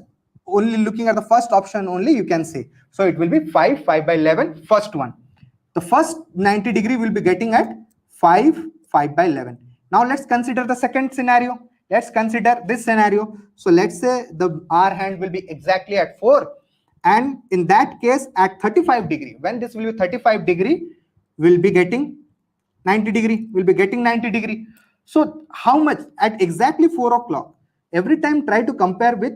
only looking at the first option only, you can say. So it will be 5 by 11, first one. The first 90 degree will be getting at 5 by 11. Now let's consider the second scenario. Let's consider this scenario. So let's say the R hand will be exactly at 4. And in that case, at 35 degree, when this will be 35 degree, we'll be getting 90 degree. We'll be getting 90 degree. So how much at exactly 4 o'clock? Every time try to compare with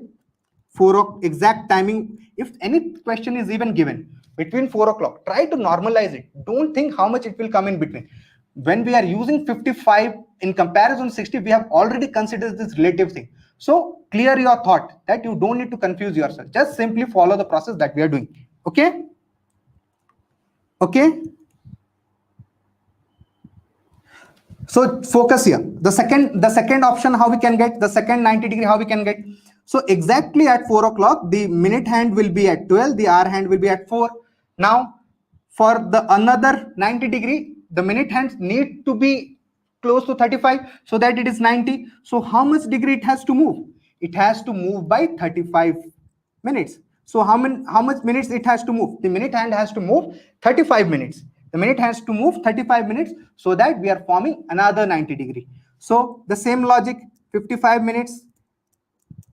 4 exact timing. If any question is even given between 4 o'clock, try to normalize it. Don't think how much it will come in between. When we are using 55 in comparison 60, we have already considered this relative thing. So clear your thought that you don't need to confuse yourself. Just simply follow the process that we are doing. Okay? Okay? So focus here. The second option, how we can get the second 90 degree, how we can get. So exactly at 4 o'clock, the minute hand will be at 12, the R hand will be at 4. Now, for the another 90 degree, the minute hands need to be close to 35 so that it is 90. So how much degree it has to move? It has to move by 35 minutes. So how much minutes it has to move? The minute hand has to move 35 minutes. The minute has to move 35 minutes so that we are forming another 90 degree. So the same logic, 55 minutes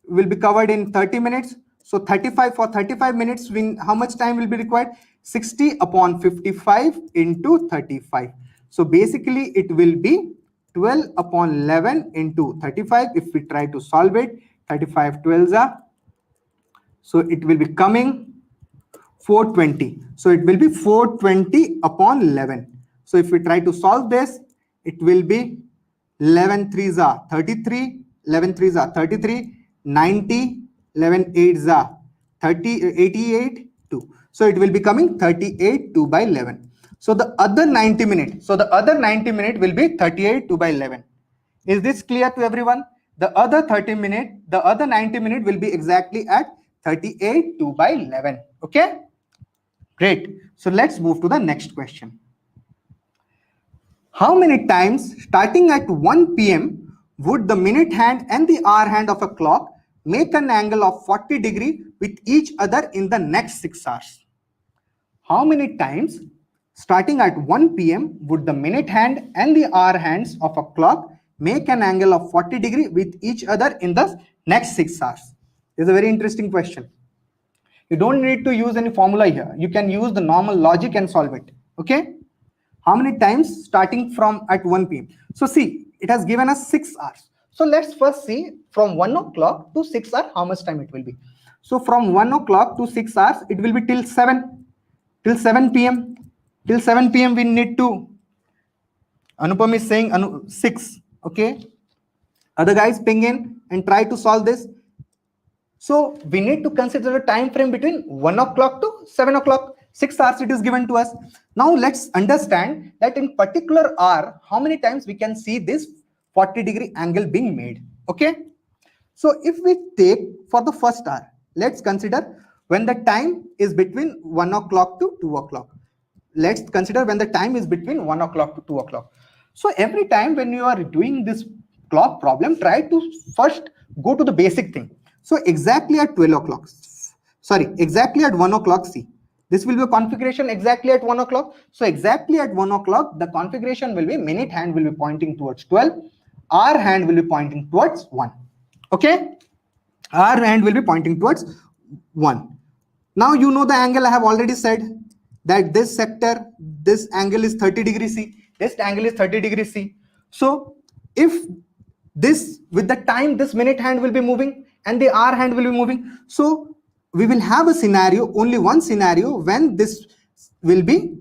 will be covered in 30 minutes. So 35 for 35 minutes, how much time will be required? 60 upon 55 into 35. So basically it will be 12 upon 11 into 35. If we try to solve it, 35 12s are. So it will be coming 420. So it will be 420 upon 11. So if we try to solve this, it will be 11 3s are 33, 11 3s are 33, 90, 11 8s are 30, 88, 2. So it will be coming 38 2 by 11. So the other 90 minute, will be 38 2 by 11. Is this clear to everyone? The other 90 minute will be exactly at 38 2 by 11. Okay, great. So let's move to the next question. How many times starting at 1 p.m. would the minute hand and the hour hand of a clock make an angle of 40 degree with each other in the next 6 hours? How many times starting at 1 p.m. would the minute hand and the hour hands of a clock make an angle of 40 degree with each other in the next 6 hours? This is a very interesting question. You don't need to use any formula here. You can use the normal logic and solve it. Okay? How many times starting from at 1 p.m.? So see, it has given us 6 hours. So let's first see from 1 o'clock to 6 hours how much time it will be. So from 1 o'clock to 6 hours, it will be till 7 p.m. Till 7 p.m. we need to. Anupam is saying 6. Okay. Other guys ping in and try to solve this. So we need to consider the time frame between 1 o'clock to 7 o'clock. 6 hours it is given to us. Now let's understand that in particular hour, how many times we can see this 40 degree angle being made. Okay. So if we take for the first hour, let's consider when the time is between 1 o'clock to 2 o'clock. Let's consider when the time is between 1 o'clock to 2 o'clock. So every time when you are doing this clock problem, try to first go to the basic thing. So exactly at 12 o'clock, exactly at 1 o'clock, see, this will be a configuration exactly at 1 o'clock. So exactly at 1 o'clock, the configuration will be minute hand will be pointing towards 12, hour hand will be pointing towards 1. Okay, hour hand will be pointing towards 1. Now you know the angle. I have already said that this sector, this angle is 30 degrees C. This angle is 30 degrees C. So if this with the time, this minute hand will be moving and the hour hand will be moving. So we will have a scenario, only one scenario, when this will be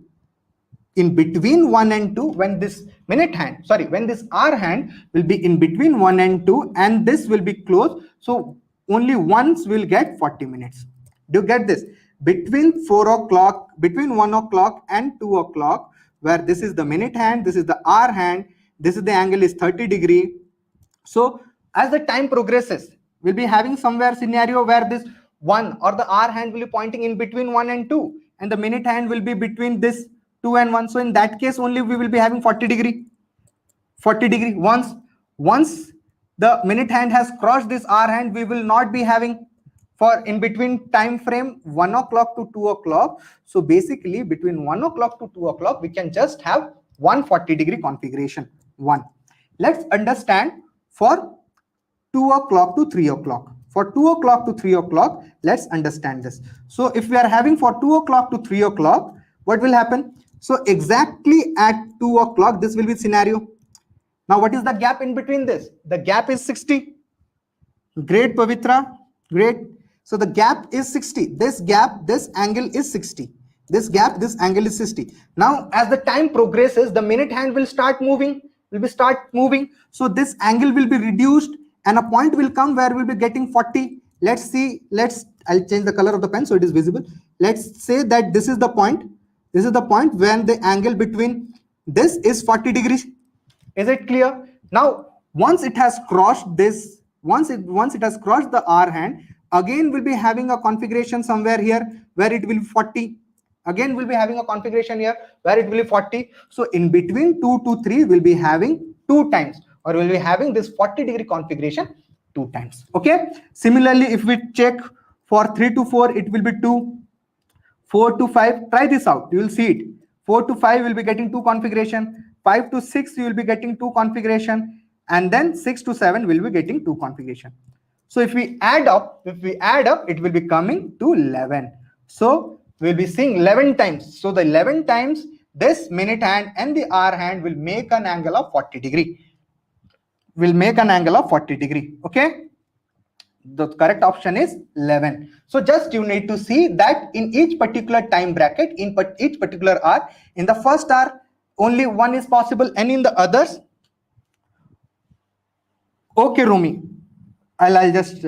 in between 1 and 2, when this minute hand, when this hour hand will be in between 1 and 2, and this will be closed. So only once will get 40 minutes. Do you get this? Between 4 o'clock, between 1 o'clock and 2 o'clock, where this is the minute hand, this is the hour hand, this is the angle is 30 degree. So as the time progresses, we'll be having somewhere scenario where this 1 or the hour hand will be pointing in between 1 and 2, and the minute hand will be between this 2 and 1. So in that case only we will be having 40 degree. Once the minute hand has crossed this hour hand, we will not be having for in between time frame 1 o'clock to 2 o'clock. So basically between 1 o'clock to 2 o'clock, we can just have 140 degree configuration. 1. Let's understand for 2 o'clock to 3 o'clock. For 2 o'clock to 3 o'clock, let's understand this. So if we are having for 2 o'clock to 3 o'clock, what will happen? So exactly at 2 o'clock, this will be scenario. Now what is the gap in between this? The gap is 60. Great, Pavitra. Great. So the gap is 60. This gap, this angle is 60. This gap, this angle is 60. Now as the time progresses, the minute hand will start moving. So this angle will be reduced, and a point will come where we'll be getting 40. Let's see. I'll change the color of the pen so it is visible. Let's say that this is the point. This is the point when the angle between this is 40 degrees. Is it clear? Now once it has crossed this, once it has crossed the hour hand, again we'll be having a configuration somewhere here where it will be 40. Again we'll be having a configuration here where it will be 40. So in between 2 to 3 we'll be having 2 times, or we'll be having this 40 degree configuration 2 times. Okay. Similarly, if we check for 3 to 4, it will be 2. 4 to 5, try this out, you will see it. 4 to 5 will be getting 2 configuration. 5 to 6 you will be getting 2 configuration, and then 6 to 7 will be getting 2 configuration. So if we add up, it will be coming to 11. So we'll be seeing 11 times. So the 11 times this minute hand and the hour hand will make an angle of 40 degree. Okay. The correct option is 11. So just you need to see that in each particular time bracket, in each particular hour, in the first hour only 1 is possible, and in the others Okay, Romy, I'll just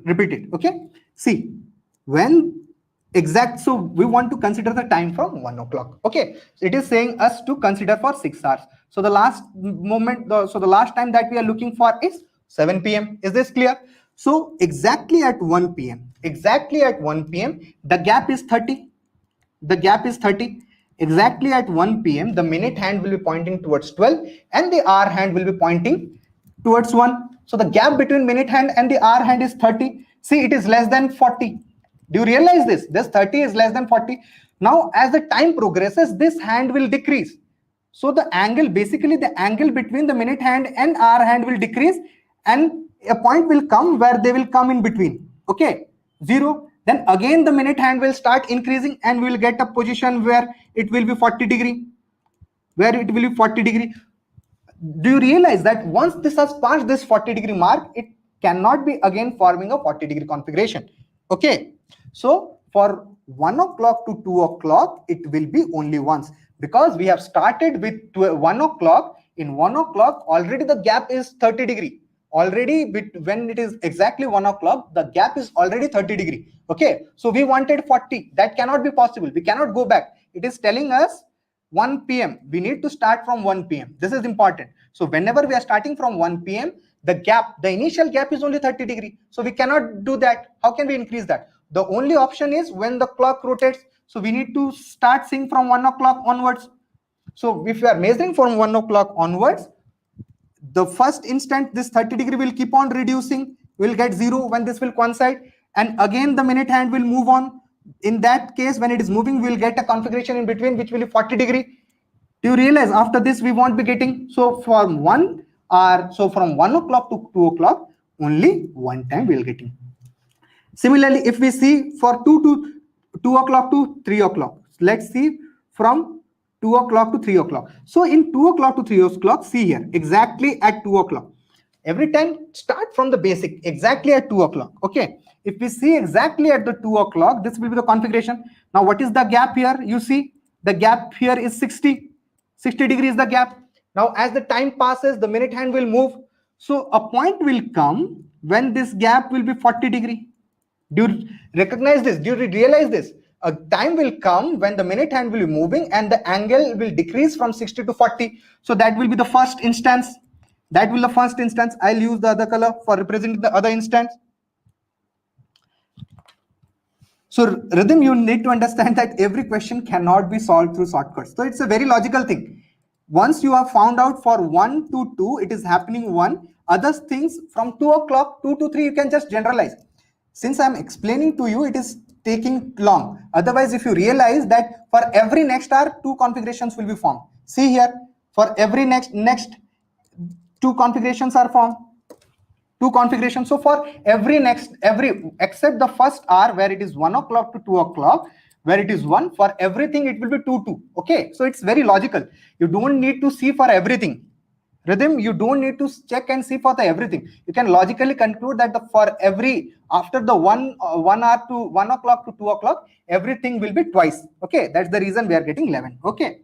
repeat it. Okay, see, when exact, so we want to consider the time from 1 o'clock. Okay, so it is saying us to consider for 6 hours. So the last moment, so the last time that we are looking for is 7 p.m. Is this clear? So exactly at 1 p.m., the gap is 30. The gap is 30. Exactly at 1 p.m., the minute hand will be pointing towards 12 and the hour hand will be pointing towards 1. So the gap between minute hand and the hour hand is 30. See, it is less than 40. Do you realize this? This 30 is less than 40. Now, as the time progresses, this hand will decrease. So the angle, basically the angle between the minute hand and hour hand will decrease, and a point will come where they will come in between. Okay, 0. Then again the minute hand will start increasing and we will get a position where it will be 40 degree. Do you realize that once this has passed this 40-degree mark, it cannot be again forming a 40-degree configuration? Okay, so for 1 o'clock to 2 o'clock, it will be only once, because we have started with 1 o'clock. In 1 o'clock, already the gap is 30 degree. Already when it is exactly 1 o'clock, the gap is already 30 degree. Okay, so we wanted 40. That cannot be possible. We cannot go back. It is telling us 1 p.m. We need to start from 1 p.m. This is important. So whenever we are starting from 1 p.m., the initial gap is only 30 degree. So we cannot do that. How can we increase that? The only option is when the clock rotates. So we need to start seeing from 1 o'clock onwards. So if we are measuring from 1 o'clock onwards, the first instant this 30 degree will keep on reducing. We'll get 0 when this will coincide. And again, the minute hand will move on. In that case, when it is moving, we'll get a configuration in between, which will be 40 degree. Do you realize after this we won't be getting? So from 1 o'clock to 2 o'clock, only one time we'll getting. Similarly, if we see for 2 o'clock to 3 o'clock, let's see from 2 o'clock to 3 o'clock. So in 2 o'clock to 3 o'clock, see here, exactly at 2 o'clock. Every time start from the basic, exactly at 2 o'clock. Okay, if we see exactly at the 2 o'clock, this will be the configuration. Now what is the gap here? You see the gap here is 60 degrees the gap. Now as the time passes, the minute hand will move. So a point will come when this gap will be 40 degree. Do you recognize this? Do you realize this? A time will come when the minute hand will be moving and the angle will decrease from 60 to 40. So that will be the first instance. I'll use the other color for representing the other instance. So Rhythm, you need to understand that every question cannot be solved through shortcuts. So it's a very logical thing. Once you have found out for 1 to 2, it is happening 1. Other things from 2 o'clock, 2 to 3, you can just generalize. Since I'm explaining to you, it is taking long. Otherwise, if you realize that for every next hour, 2 configurations will be formed. See here, for every next 2 configurations are formed. 2 configurations. So for every except the first hour where it is 1 o'clock to 2 o'clock, where it is 1, for everything it will be 2. Okay, so it's very logical. You don't need to see for everything. Rhythm, you don't need to check and see for the everything. You can logically conclude that for every after the 1 hour to 1 o'clock to 2 o'clock, everything will be twice. Okay, that's the reason we are getting 11. Okay,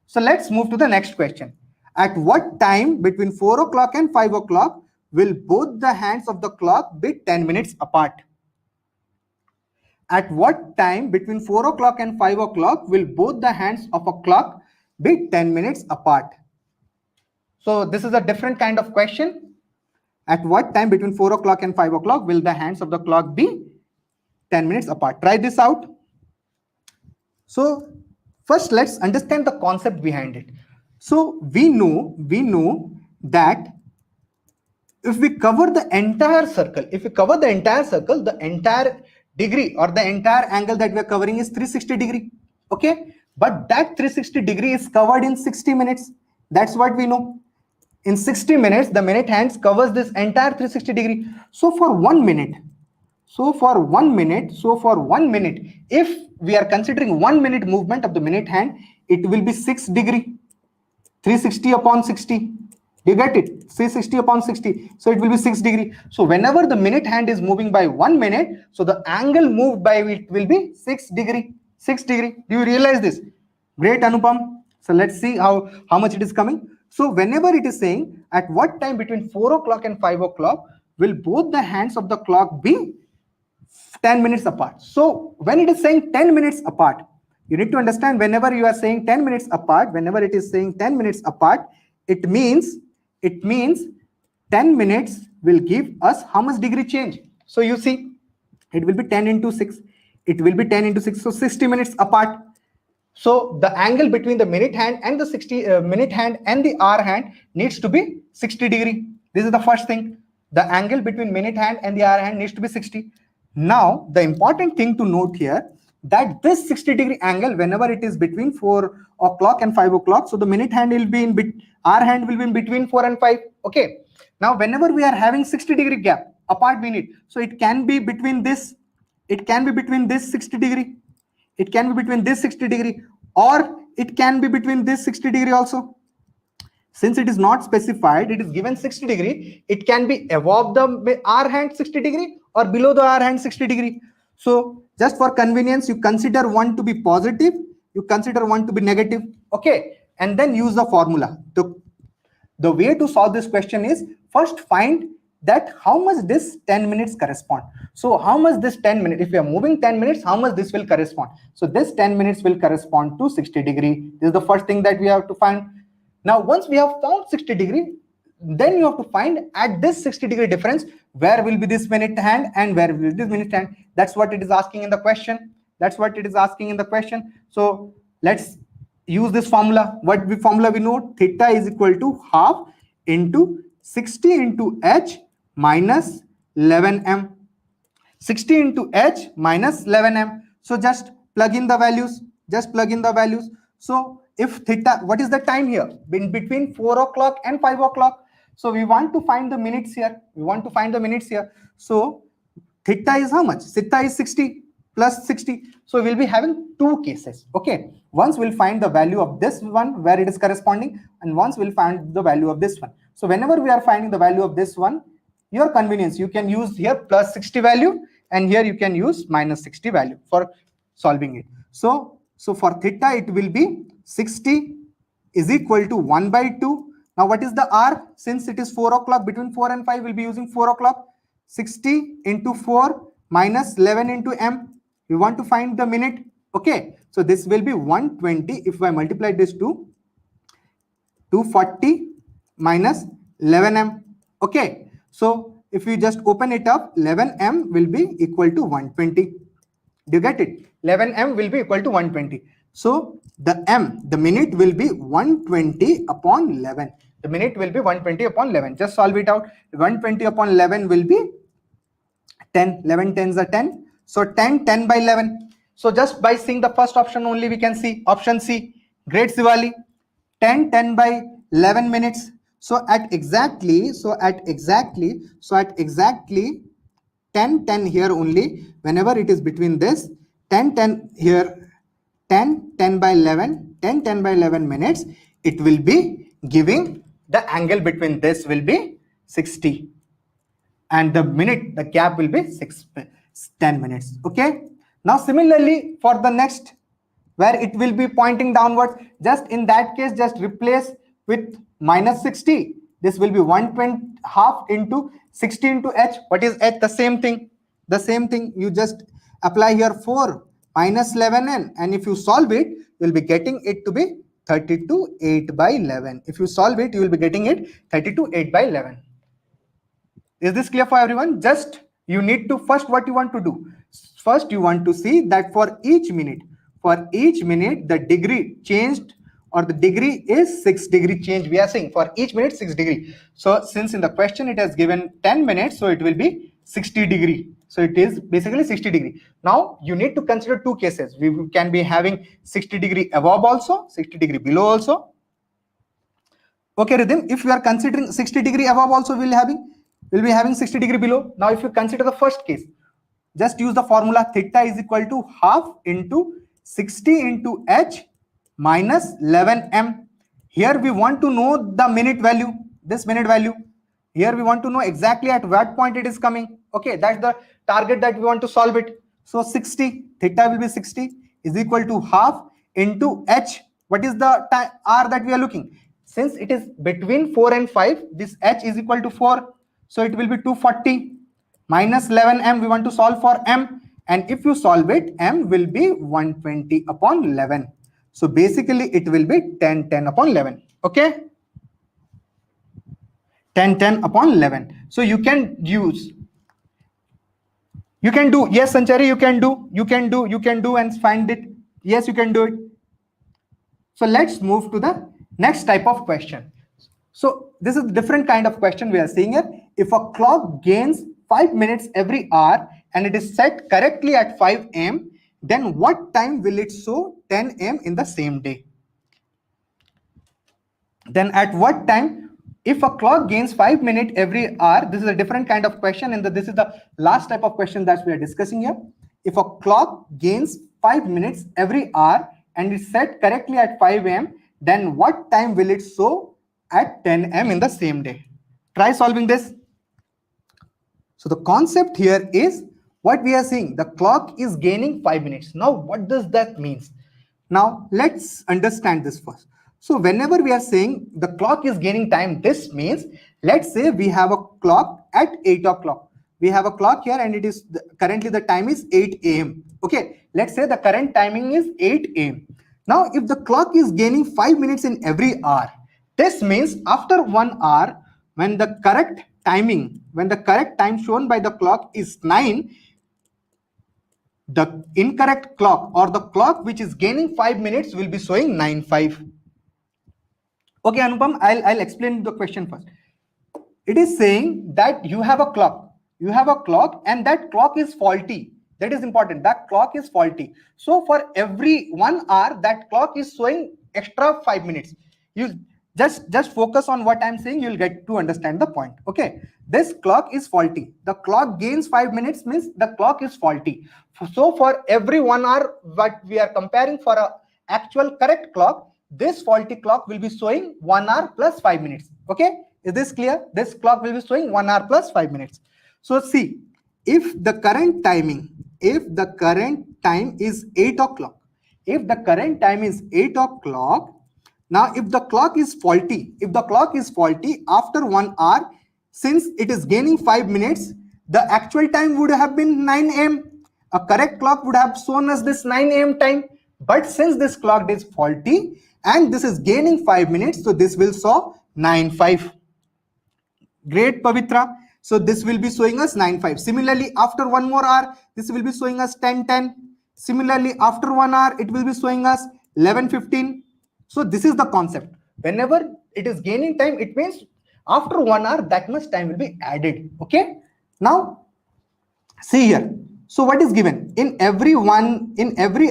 so let's move to the next question. At what time between 4 o'clock and 5 o'clock will both the hands of the clock be 10 minutes apart? At what time between 4 o'clock and 5 o'clock will both the hands of a clock be 10 minutes apart? So this is a different kind of question. At what time between 4 o'clock and 5 o'clock will the hands of the clock be 10 minutes apart? Try this out. So first let's understand the concept behind it. So we know that if we cover the entire circle, the entire degree or the entire angle that we are covering is 360 degree. Okay, but that 360 degree is covered in 60 minutes. That's what we know. In 60 minutes, the minute hands covers this entire 360 degree. So for 1 minute, if we are considering 1 minute movement of the minute hand, it will be 6 degree. 360 upon 60. Do you get it? 360 upon 60. So it will be 6 degree. So whenever the minute hand is moving by 1 minute, so the angle moved by it will be 6 degree. 6 degree. Do you realize this? Great, Anupam. So let's see how much it is coming. So whenever it is saying at what time between 4 o'clock and 5 o'clock will both the hands of the clock be 10 minutes apart. So when it is saying 10 minutes apart, you need to understand whenever you are saying 10 minutes apart, whenever it is saying 10 minutes apart, it means 10 minutes will give us how much degree change. So you see, it will be 10 into 6. It will be 10 into 6. So 60 minutes apart. So the angle between the minute hand and the 60 minute hand and the hour hand needs to be 60 degree. This is the first thing. The angle between minute hand and the hour hand needs to be 60. Now, the important thing to note here that this 60 degree angle, whenever it is between 4 o'clock and 5 o'clock, so the minute hand will be in our hand will be in between 4 and 5. Okay. Now, whenever we are having 60 degree gap apart minute, so it can be between this, it can be between this 60 degree. It can be between this 60 degree, or it can be between this 60 degree also. Since it is not specified, it is given 60 degree, it can be above the R hand 60 degree or below the R hand 60 degree. So just for convenience, you consider one to be positive, you consider one to be negative, okay, and then use the formula. The way to solve this question is first find that how much this 10 minutes correspond. So how much this 10 minutes, if we are moving 10 minutes, how much this will correspond? So this 10 minutes will correspond to 60 degree. This is the first thing that we have to find. Now, once we have found 60 degree, then you have to find at this 60 degree difference, where will be this minute hand and where will be this minute hand. That's what it is asking in the question. That's what it is asking in the question. So let's use this formula. What formula we know? Theta is equal to half into 60 into h minus 11m. 60 into h minus 11m. So just plug in the values. Just plug in the values. So if theta, what is the time here? In between 4 o'clock and 5 o'clock. So we want to find the minutes here. We want to find the minutes here. So theta is how much? Theta is 60 plus 60. So we'll be having two cases. Okay. Once we'll find the value of this one where it is corresponding, and once we'll find the value of this one. So whenever we are finding the value of this one, your convenience, you can use here plus 60 value, and here you can use minus 60 value for solving it. So for theta, it will be 60 is equal to 1 by 2. Now what is the R? Since it is 4 o'clock, between 4 and 5, we'll be using 4 o'clock. 60 into 4 minus 11 into m. We want to find the minute. Okay. So this will be 120. If I multiply this to 240 minus 11m. Okay. So if you just open it up, 11m will be equal to 120. Do you get it? 11m will be equal to 120. So the minute will be 120 upon 11. The minute will be 120 upon 11. Just solve it out. 120 upon 11 will be 10. 11 tens are 10. So 10 by 11. So just by seeing the first option only, we can see option C. Great Sivali. 10 by 11 minutes. So at exactly 10 here only, whenever it is between this 10 here, 10 by 11 by 11 minutes, it will be giving the angle between this will be 60, and the gap will be 10 minutes. Okay. Now similarly for the next, where it will be pointing downwards, just in that case, just replace with minus 60. This will be 120 half into 60 into h. What is h? The same thing. You just apply here 4 minus 11n, and if you solve it, you'll be getting it to be 32 8 by 11. If you solve it, you will be getting it 32 8 by 11. Is this clear for everyone? Just you need to first, what you want to do? First, you want to see that for each minute, the degree changed, or the degree is 6 degree change. We are saying for each minute 6 degree. So since in the question it has given 10 minutes, so it will be 60 degree. So it is basically 60 degree. Now you need to consider two cases. We can be having 60 degree above also, 60 degree below also. Okay, Rhythm, if we are considering 60 degree above also, we'll be having 60 degree below. Now if you consider the first case, just use the formula. Theta is equal to half into 60 into h minus 11m. Here we want to know the minute value, this minute value. Here we want to know exactly at what point it is coming. Okay, that's the target that we want to solve it. So 60, theta will be 60 is equal to half into h. What is the r that we are looking? since it is between 4 and 5, this h is equal to 4. So it will be 240 minus 11m. We want to solve for m. And if you solve it, m will be 120 upon 11. So basically, it will be 10 upon 11. Okay? 10 upon 11. So you can use. You can do. Yes, Sanchari, you can do and find it. Yes, you can do it. So let's move to the next type of question. So this is a different kind of question we are seeing here. If a clock gains 5 minutes every hour and it is set correctly at 5 am, then what time will it show 10 am in the same day? Then at what time, if a clock gains 5 minutes every hour, this is a different kind of question, and this is the last type of question that we are discussing here. If a clock gains 5 minutes every hour and is set correctly at 5 am, then what time will it show at 10 am in the same day? Try solving this. So the concept here is what we are seeing. The clock is gaining 5 minutes. Now, what does that mean? Now, let's understand this first. So whenever we are saying the clock is gaining time, this means, let's say we have a clock at 8 o'clock. We have a clock here and it is currently the time is 8 am. Okay, let's say the current timing is 8 am. Now, if the clock is gaining 5 minutes in every hour, this means after 1 hour, when the correct time shown by the clock is 9, the incorrect clock or the clock which is gaining 5 minutes will be showing 9:05. Okay, Anupam, I'll explain the question first. It is saying that you have a clock and that clock is faulty. That is important. That clock is faulty. So for every 1 hour, that clock is showing extra 5 minutes. You just focus on what I'm saying. You'll get to understand the point. Okay, this clock is faulty. The clock gains 5 minutes means the clock is faulty. So for every 1 hour, what we are comparing for a actual correct clock, this faulty clock will be showing 1 hour plus 5 minutes. Okay, is this clear? This clock will be showing 1 hour plus 5 minutes. So see, if the current time is 8 o'clock, now if the clock is faulty, after 1 hour, since it is gaining 5 minutes, the actual time would have been 9 am. A correct clock would have shown us this 9 am time. But since this clock is faulty and this is gaining 5 minutes, so this will show 9:05. Great, Pavitra. So this will be showing us 9:05. Similarly, after 1 more hour, this will be showing us 10:10. Similarly, after 1 hour, it will be showing us 11:15. So this is the concept. Whenever it is gaining time, it means after 1 hour, that much time will be added. Okay. Now, see here. So what is given? In every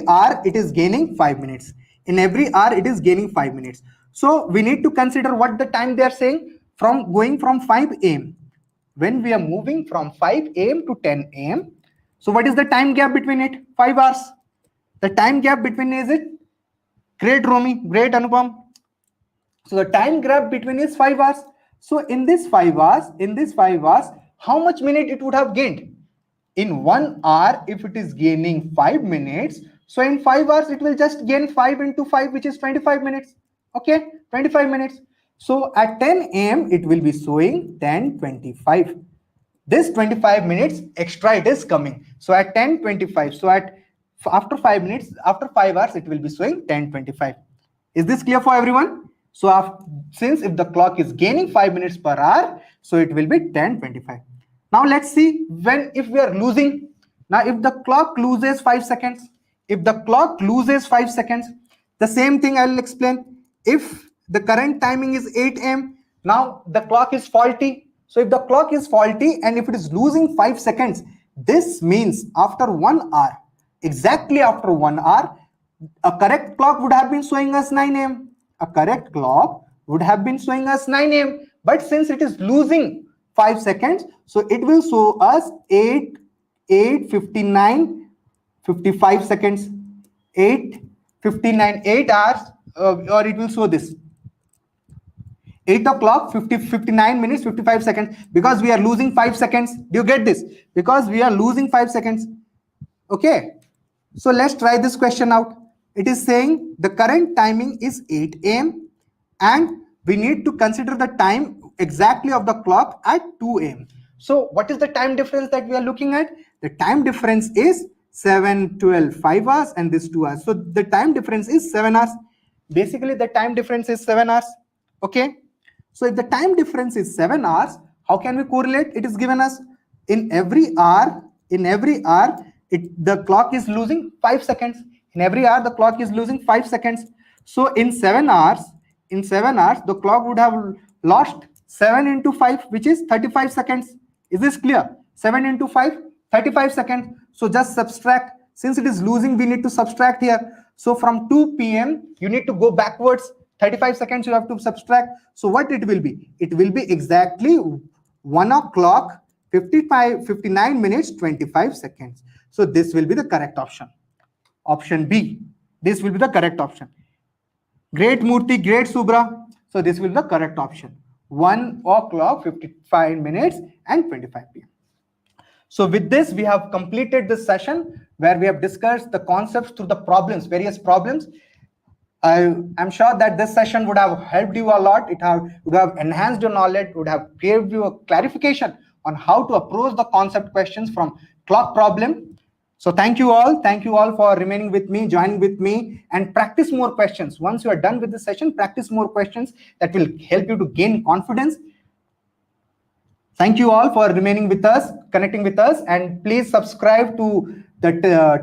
hour, it is gaining 5 minutes. In every hour, it is gaining 5 minutes. So we need to consider what the time they are saying from going from 5 am. When we are moving from 5 am to 10 am, so what is the time gap between it? 5 hours. The time gap between is it? Great, Romy. Great, Anupam. So the time gap between is 5 hours. So in this 5 hours, how much minute it would have gained? In 1 hour, if it is gaining 5 minutes, so in 5 hours, it will just gain 5 into 5, which is 25 minutes. Okay, 25 minutes. So at 10 am, it will be showing 10:25. This 25 minutes extra it is coming. So at 10:25, so after 5 minutes, after 5 hours, it will be showing 10:25. Is this clear for everyone? So since if the clock is gaining 5 minutes per hour, so it will be 10:25. Now let's see if we are losing. Now if the clock loses 5 seconds, the same thing I will explain. If the current timing is 8 am, now the clock is faulty. So if the clock is faulty and if it is losing 5 seconds, this means after 1 hour, exactly after 1 hour, a correct clock would have been showing us 9 am. But since it is losing 5 seconds, so it will show us 8:59, 55 seconds, 8:59, 8 hours, or it will show this 8 o'clock, 59 minutes, 55 seconds, because we are losing 5 seconds. Do you get this? Because we are losing 5 seconds. Okay. So let's try this question out. It is saying the current timing is 8 am and we need to consider the time exactly of the clock at 2 a.m. So what is the time difference that we are looking at? The time difference is 7, 12, 5 hours and this 2 hours. So the time difference is 7 hours. Basically, the time difference is 7 hours. Okay. So if the time difference is 7 hours, how can we correlate? It is given us in every hour, the clock is losing 5 seconds. In every hour, the clock is losing 5 seconds. So in 7 hours, the clock would have lost 7 into 5, which is 35 seconds. Is this clear? 7 into 5, 35 seconds. So just subtract. Since it is losing, we need to subtract here. So from 2 p.m., you need to go backwards. 35 seconds you have to subtract. So what it will be? It will be exactly 1 o'clock, 59 minutes, 25 seconds. So this will be the correct option. Option B. This will be the correct option. Great Murthy, great Subra. So this will be the correct option. 1 o'clock, 55 minutes and 25 p.m. So with this, we have completed this session where we have discussed the concepts through the problems, various problems. I'm sure that this session would have helped you a lot. It would have enhanced your knowledge, would have gave you a clarification on how to approach the concept questions from clock problem. So thank you all. Thank you all for remaining with me, joining with me, and practice more questions. Once you are done with this session, practice more questions that will help you to gain confidence. Thank you all for remaining with us, connecting with us, and please subscribe to the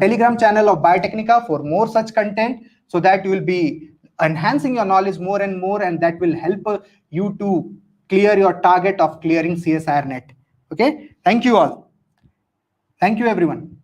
Telegram channel of Biotechnica for more such content, so that you will be enhancing your knowledge more and more, and that will help you to clear your target of clearing CSIR net. Okay, thank you all. Thank you, everyone.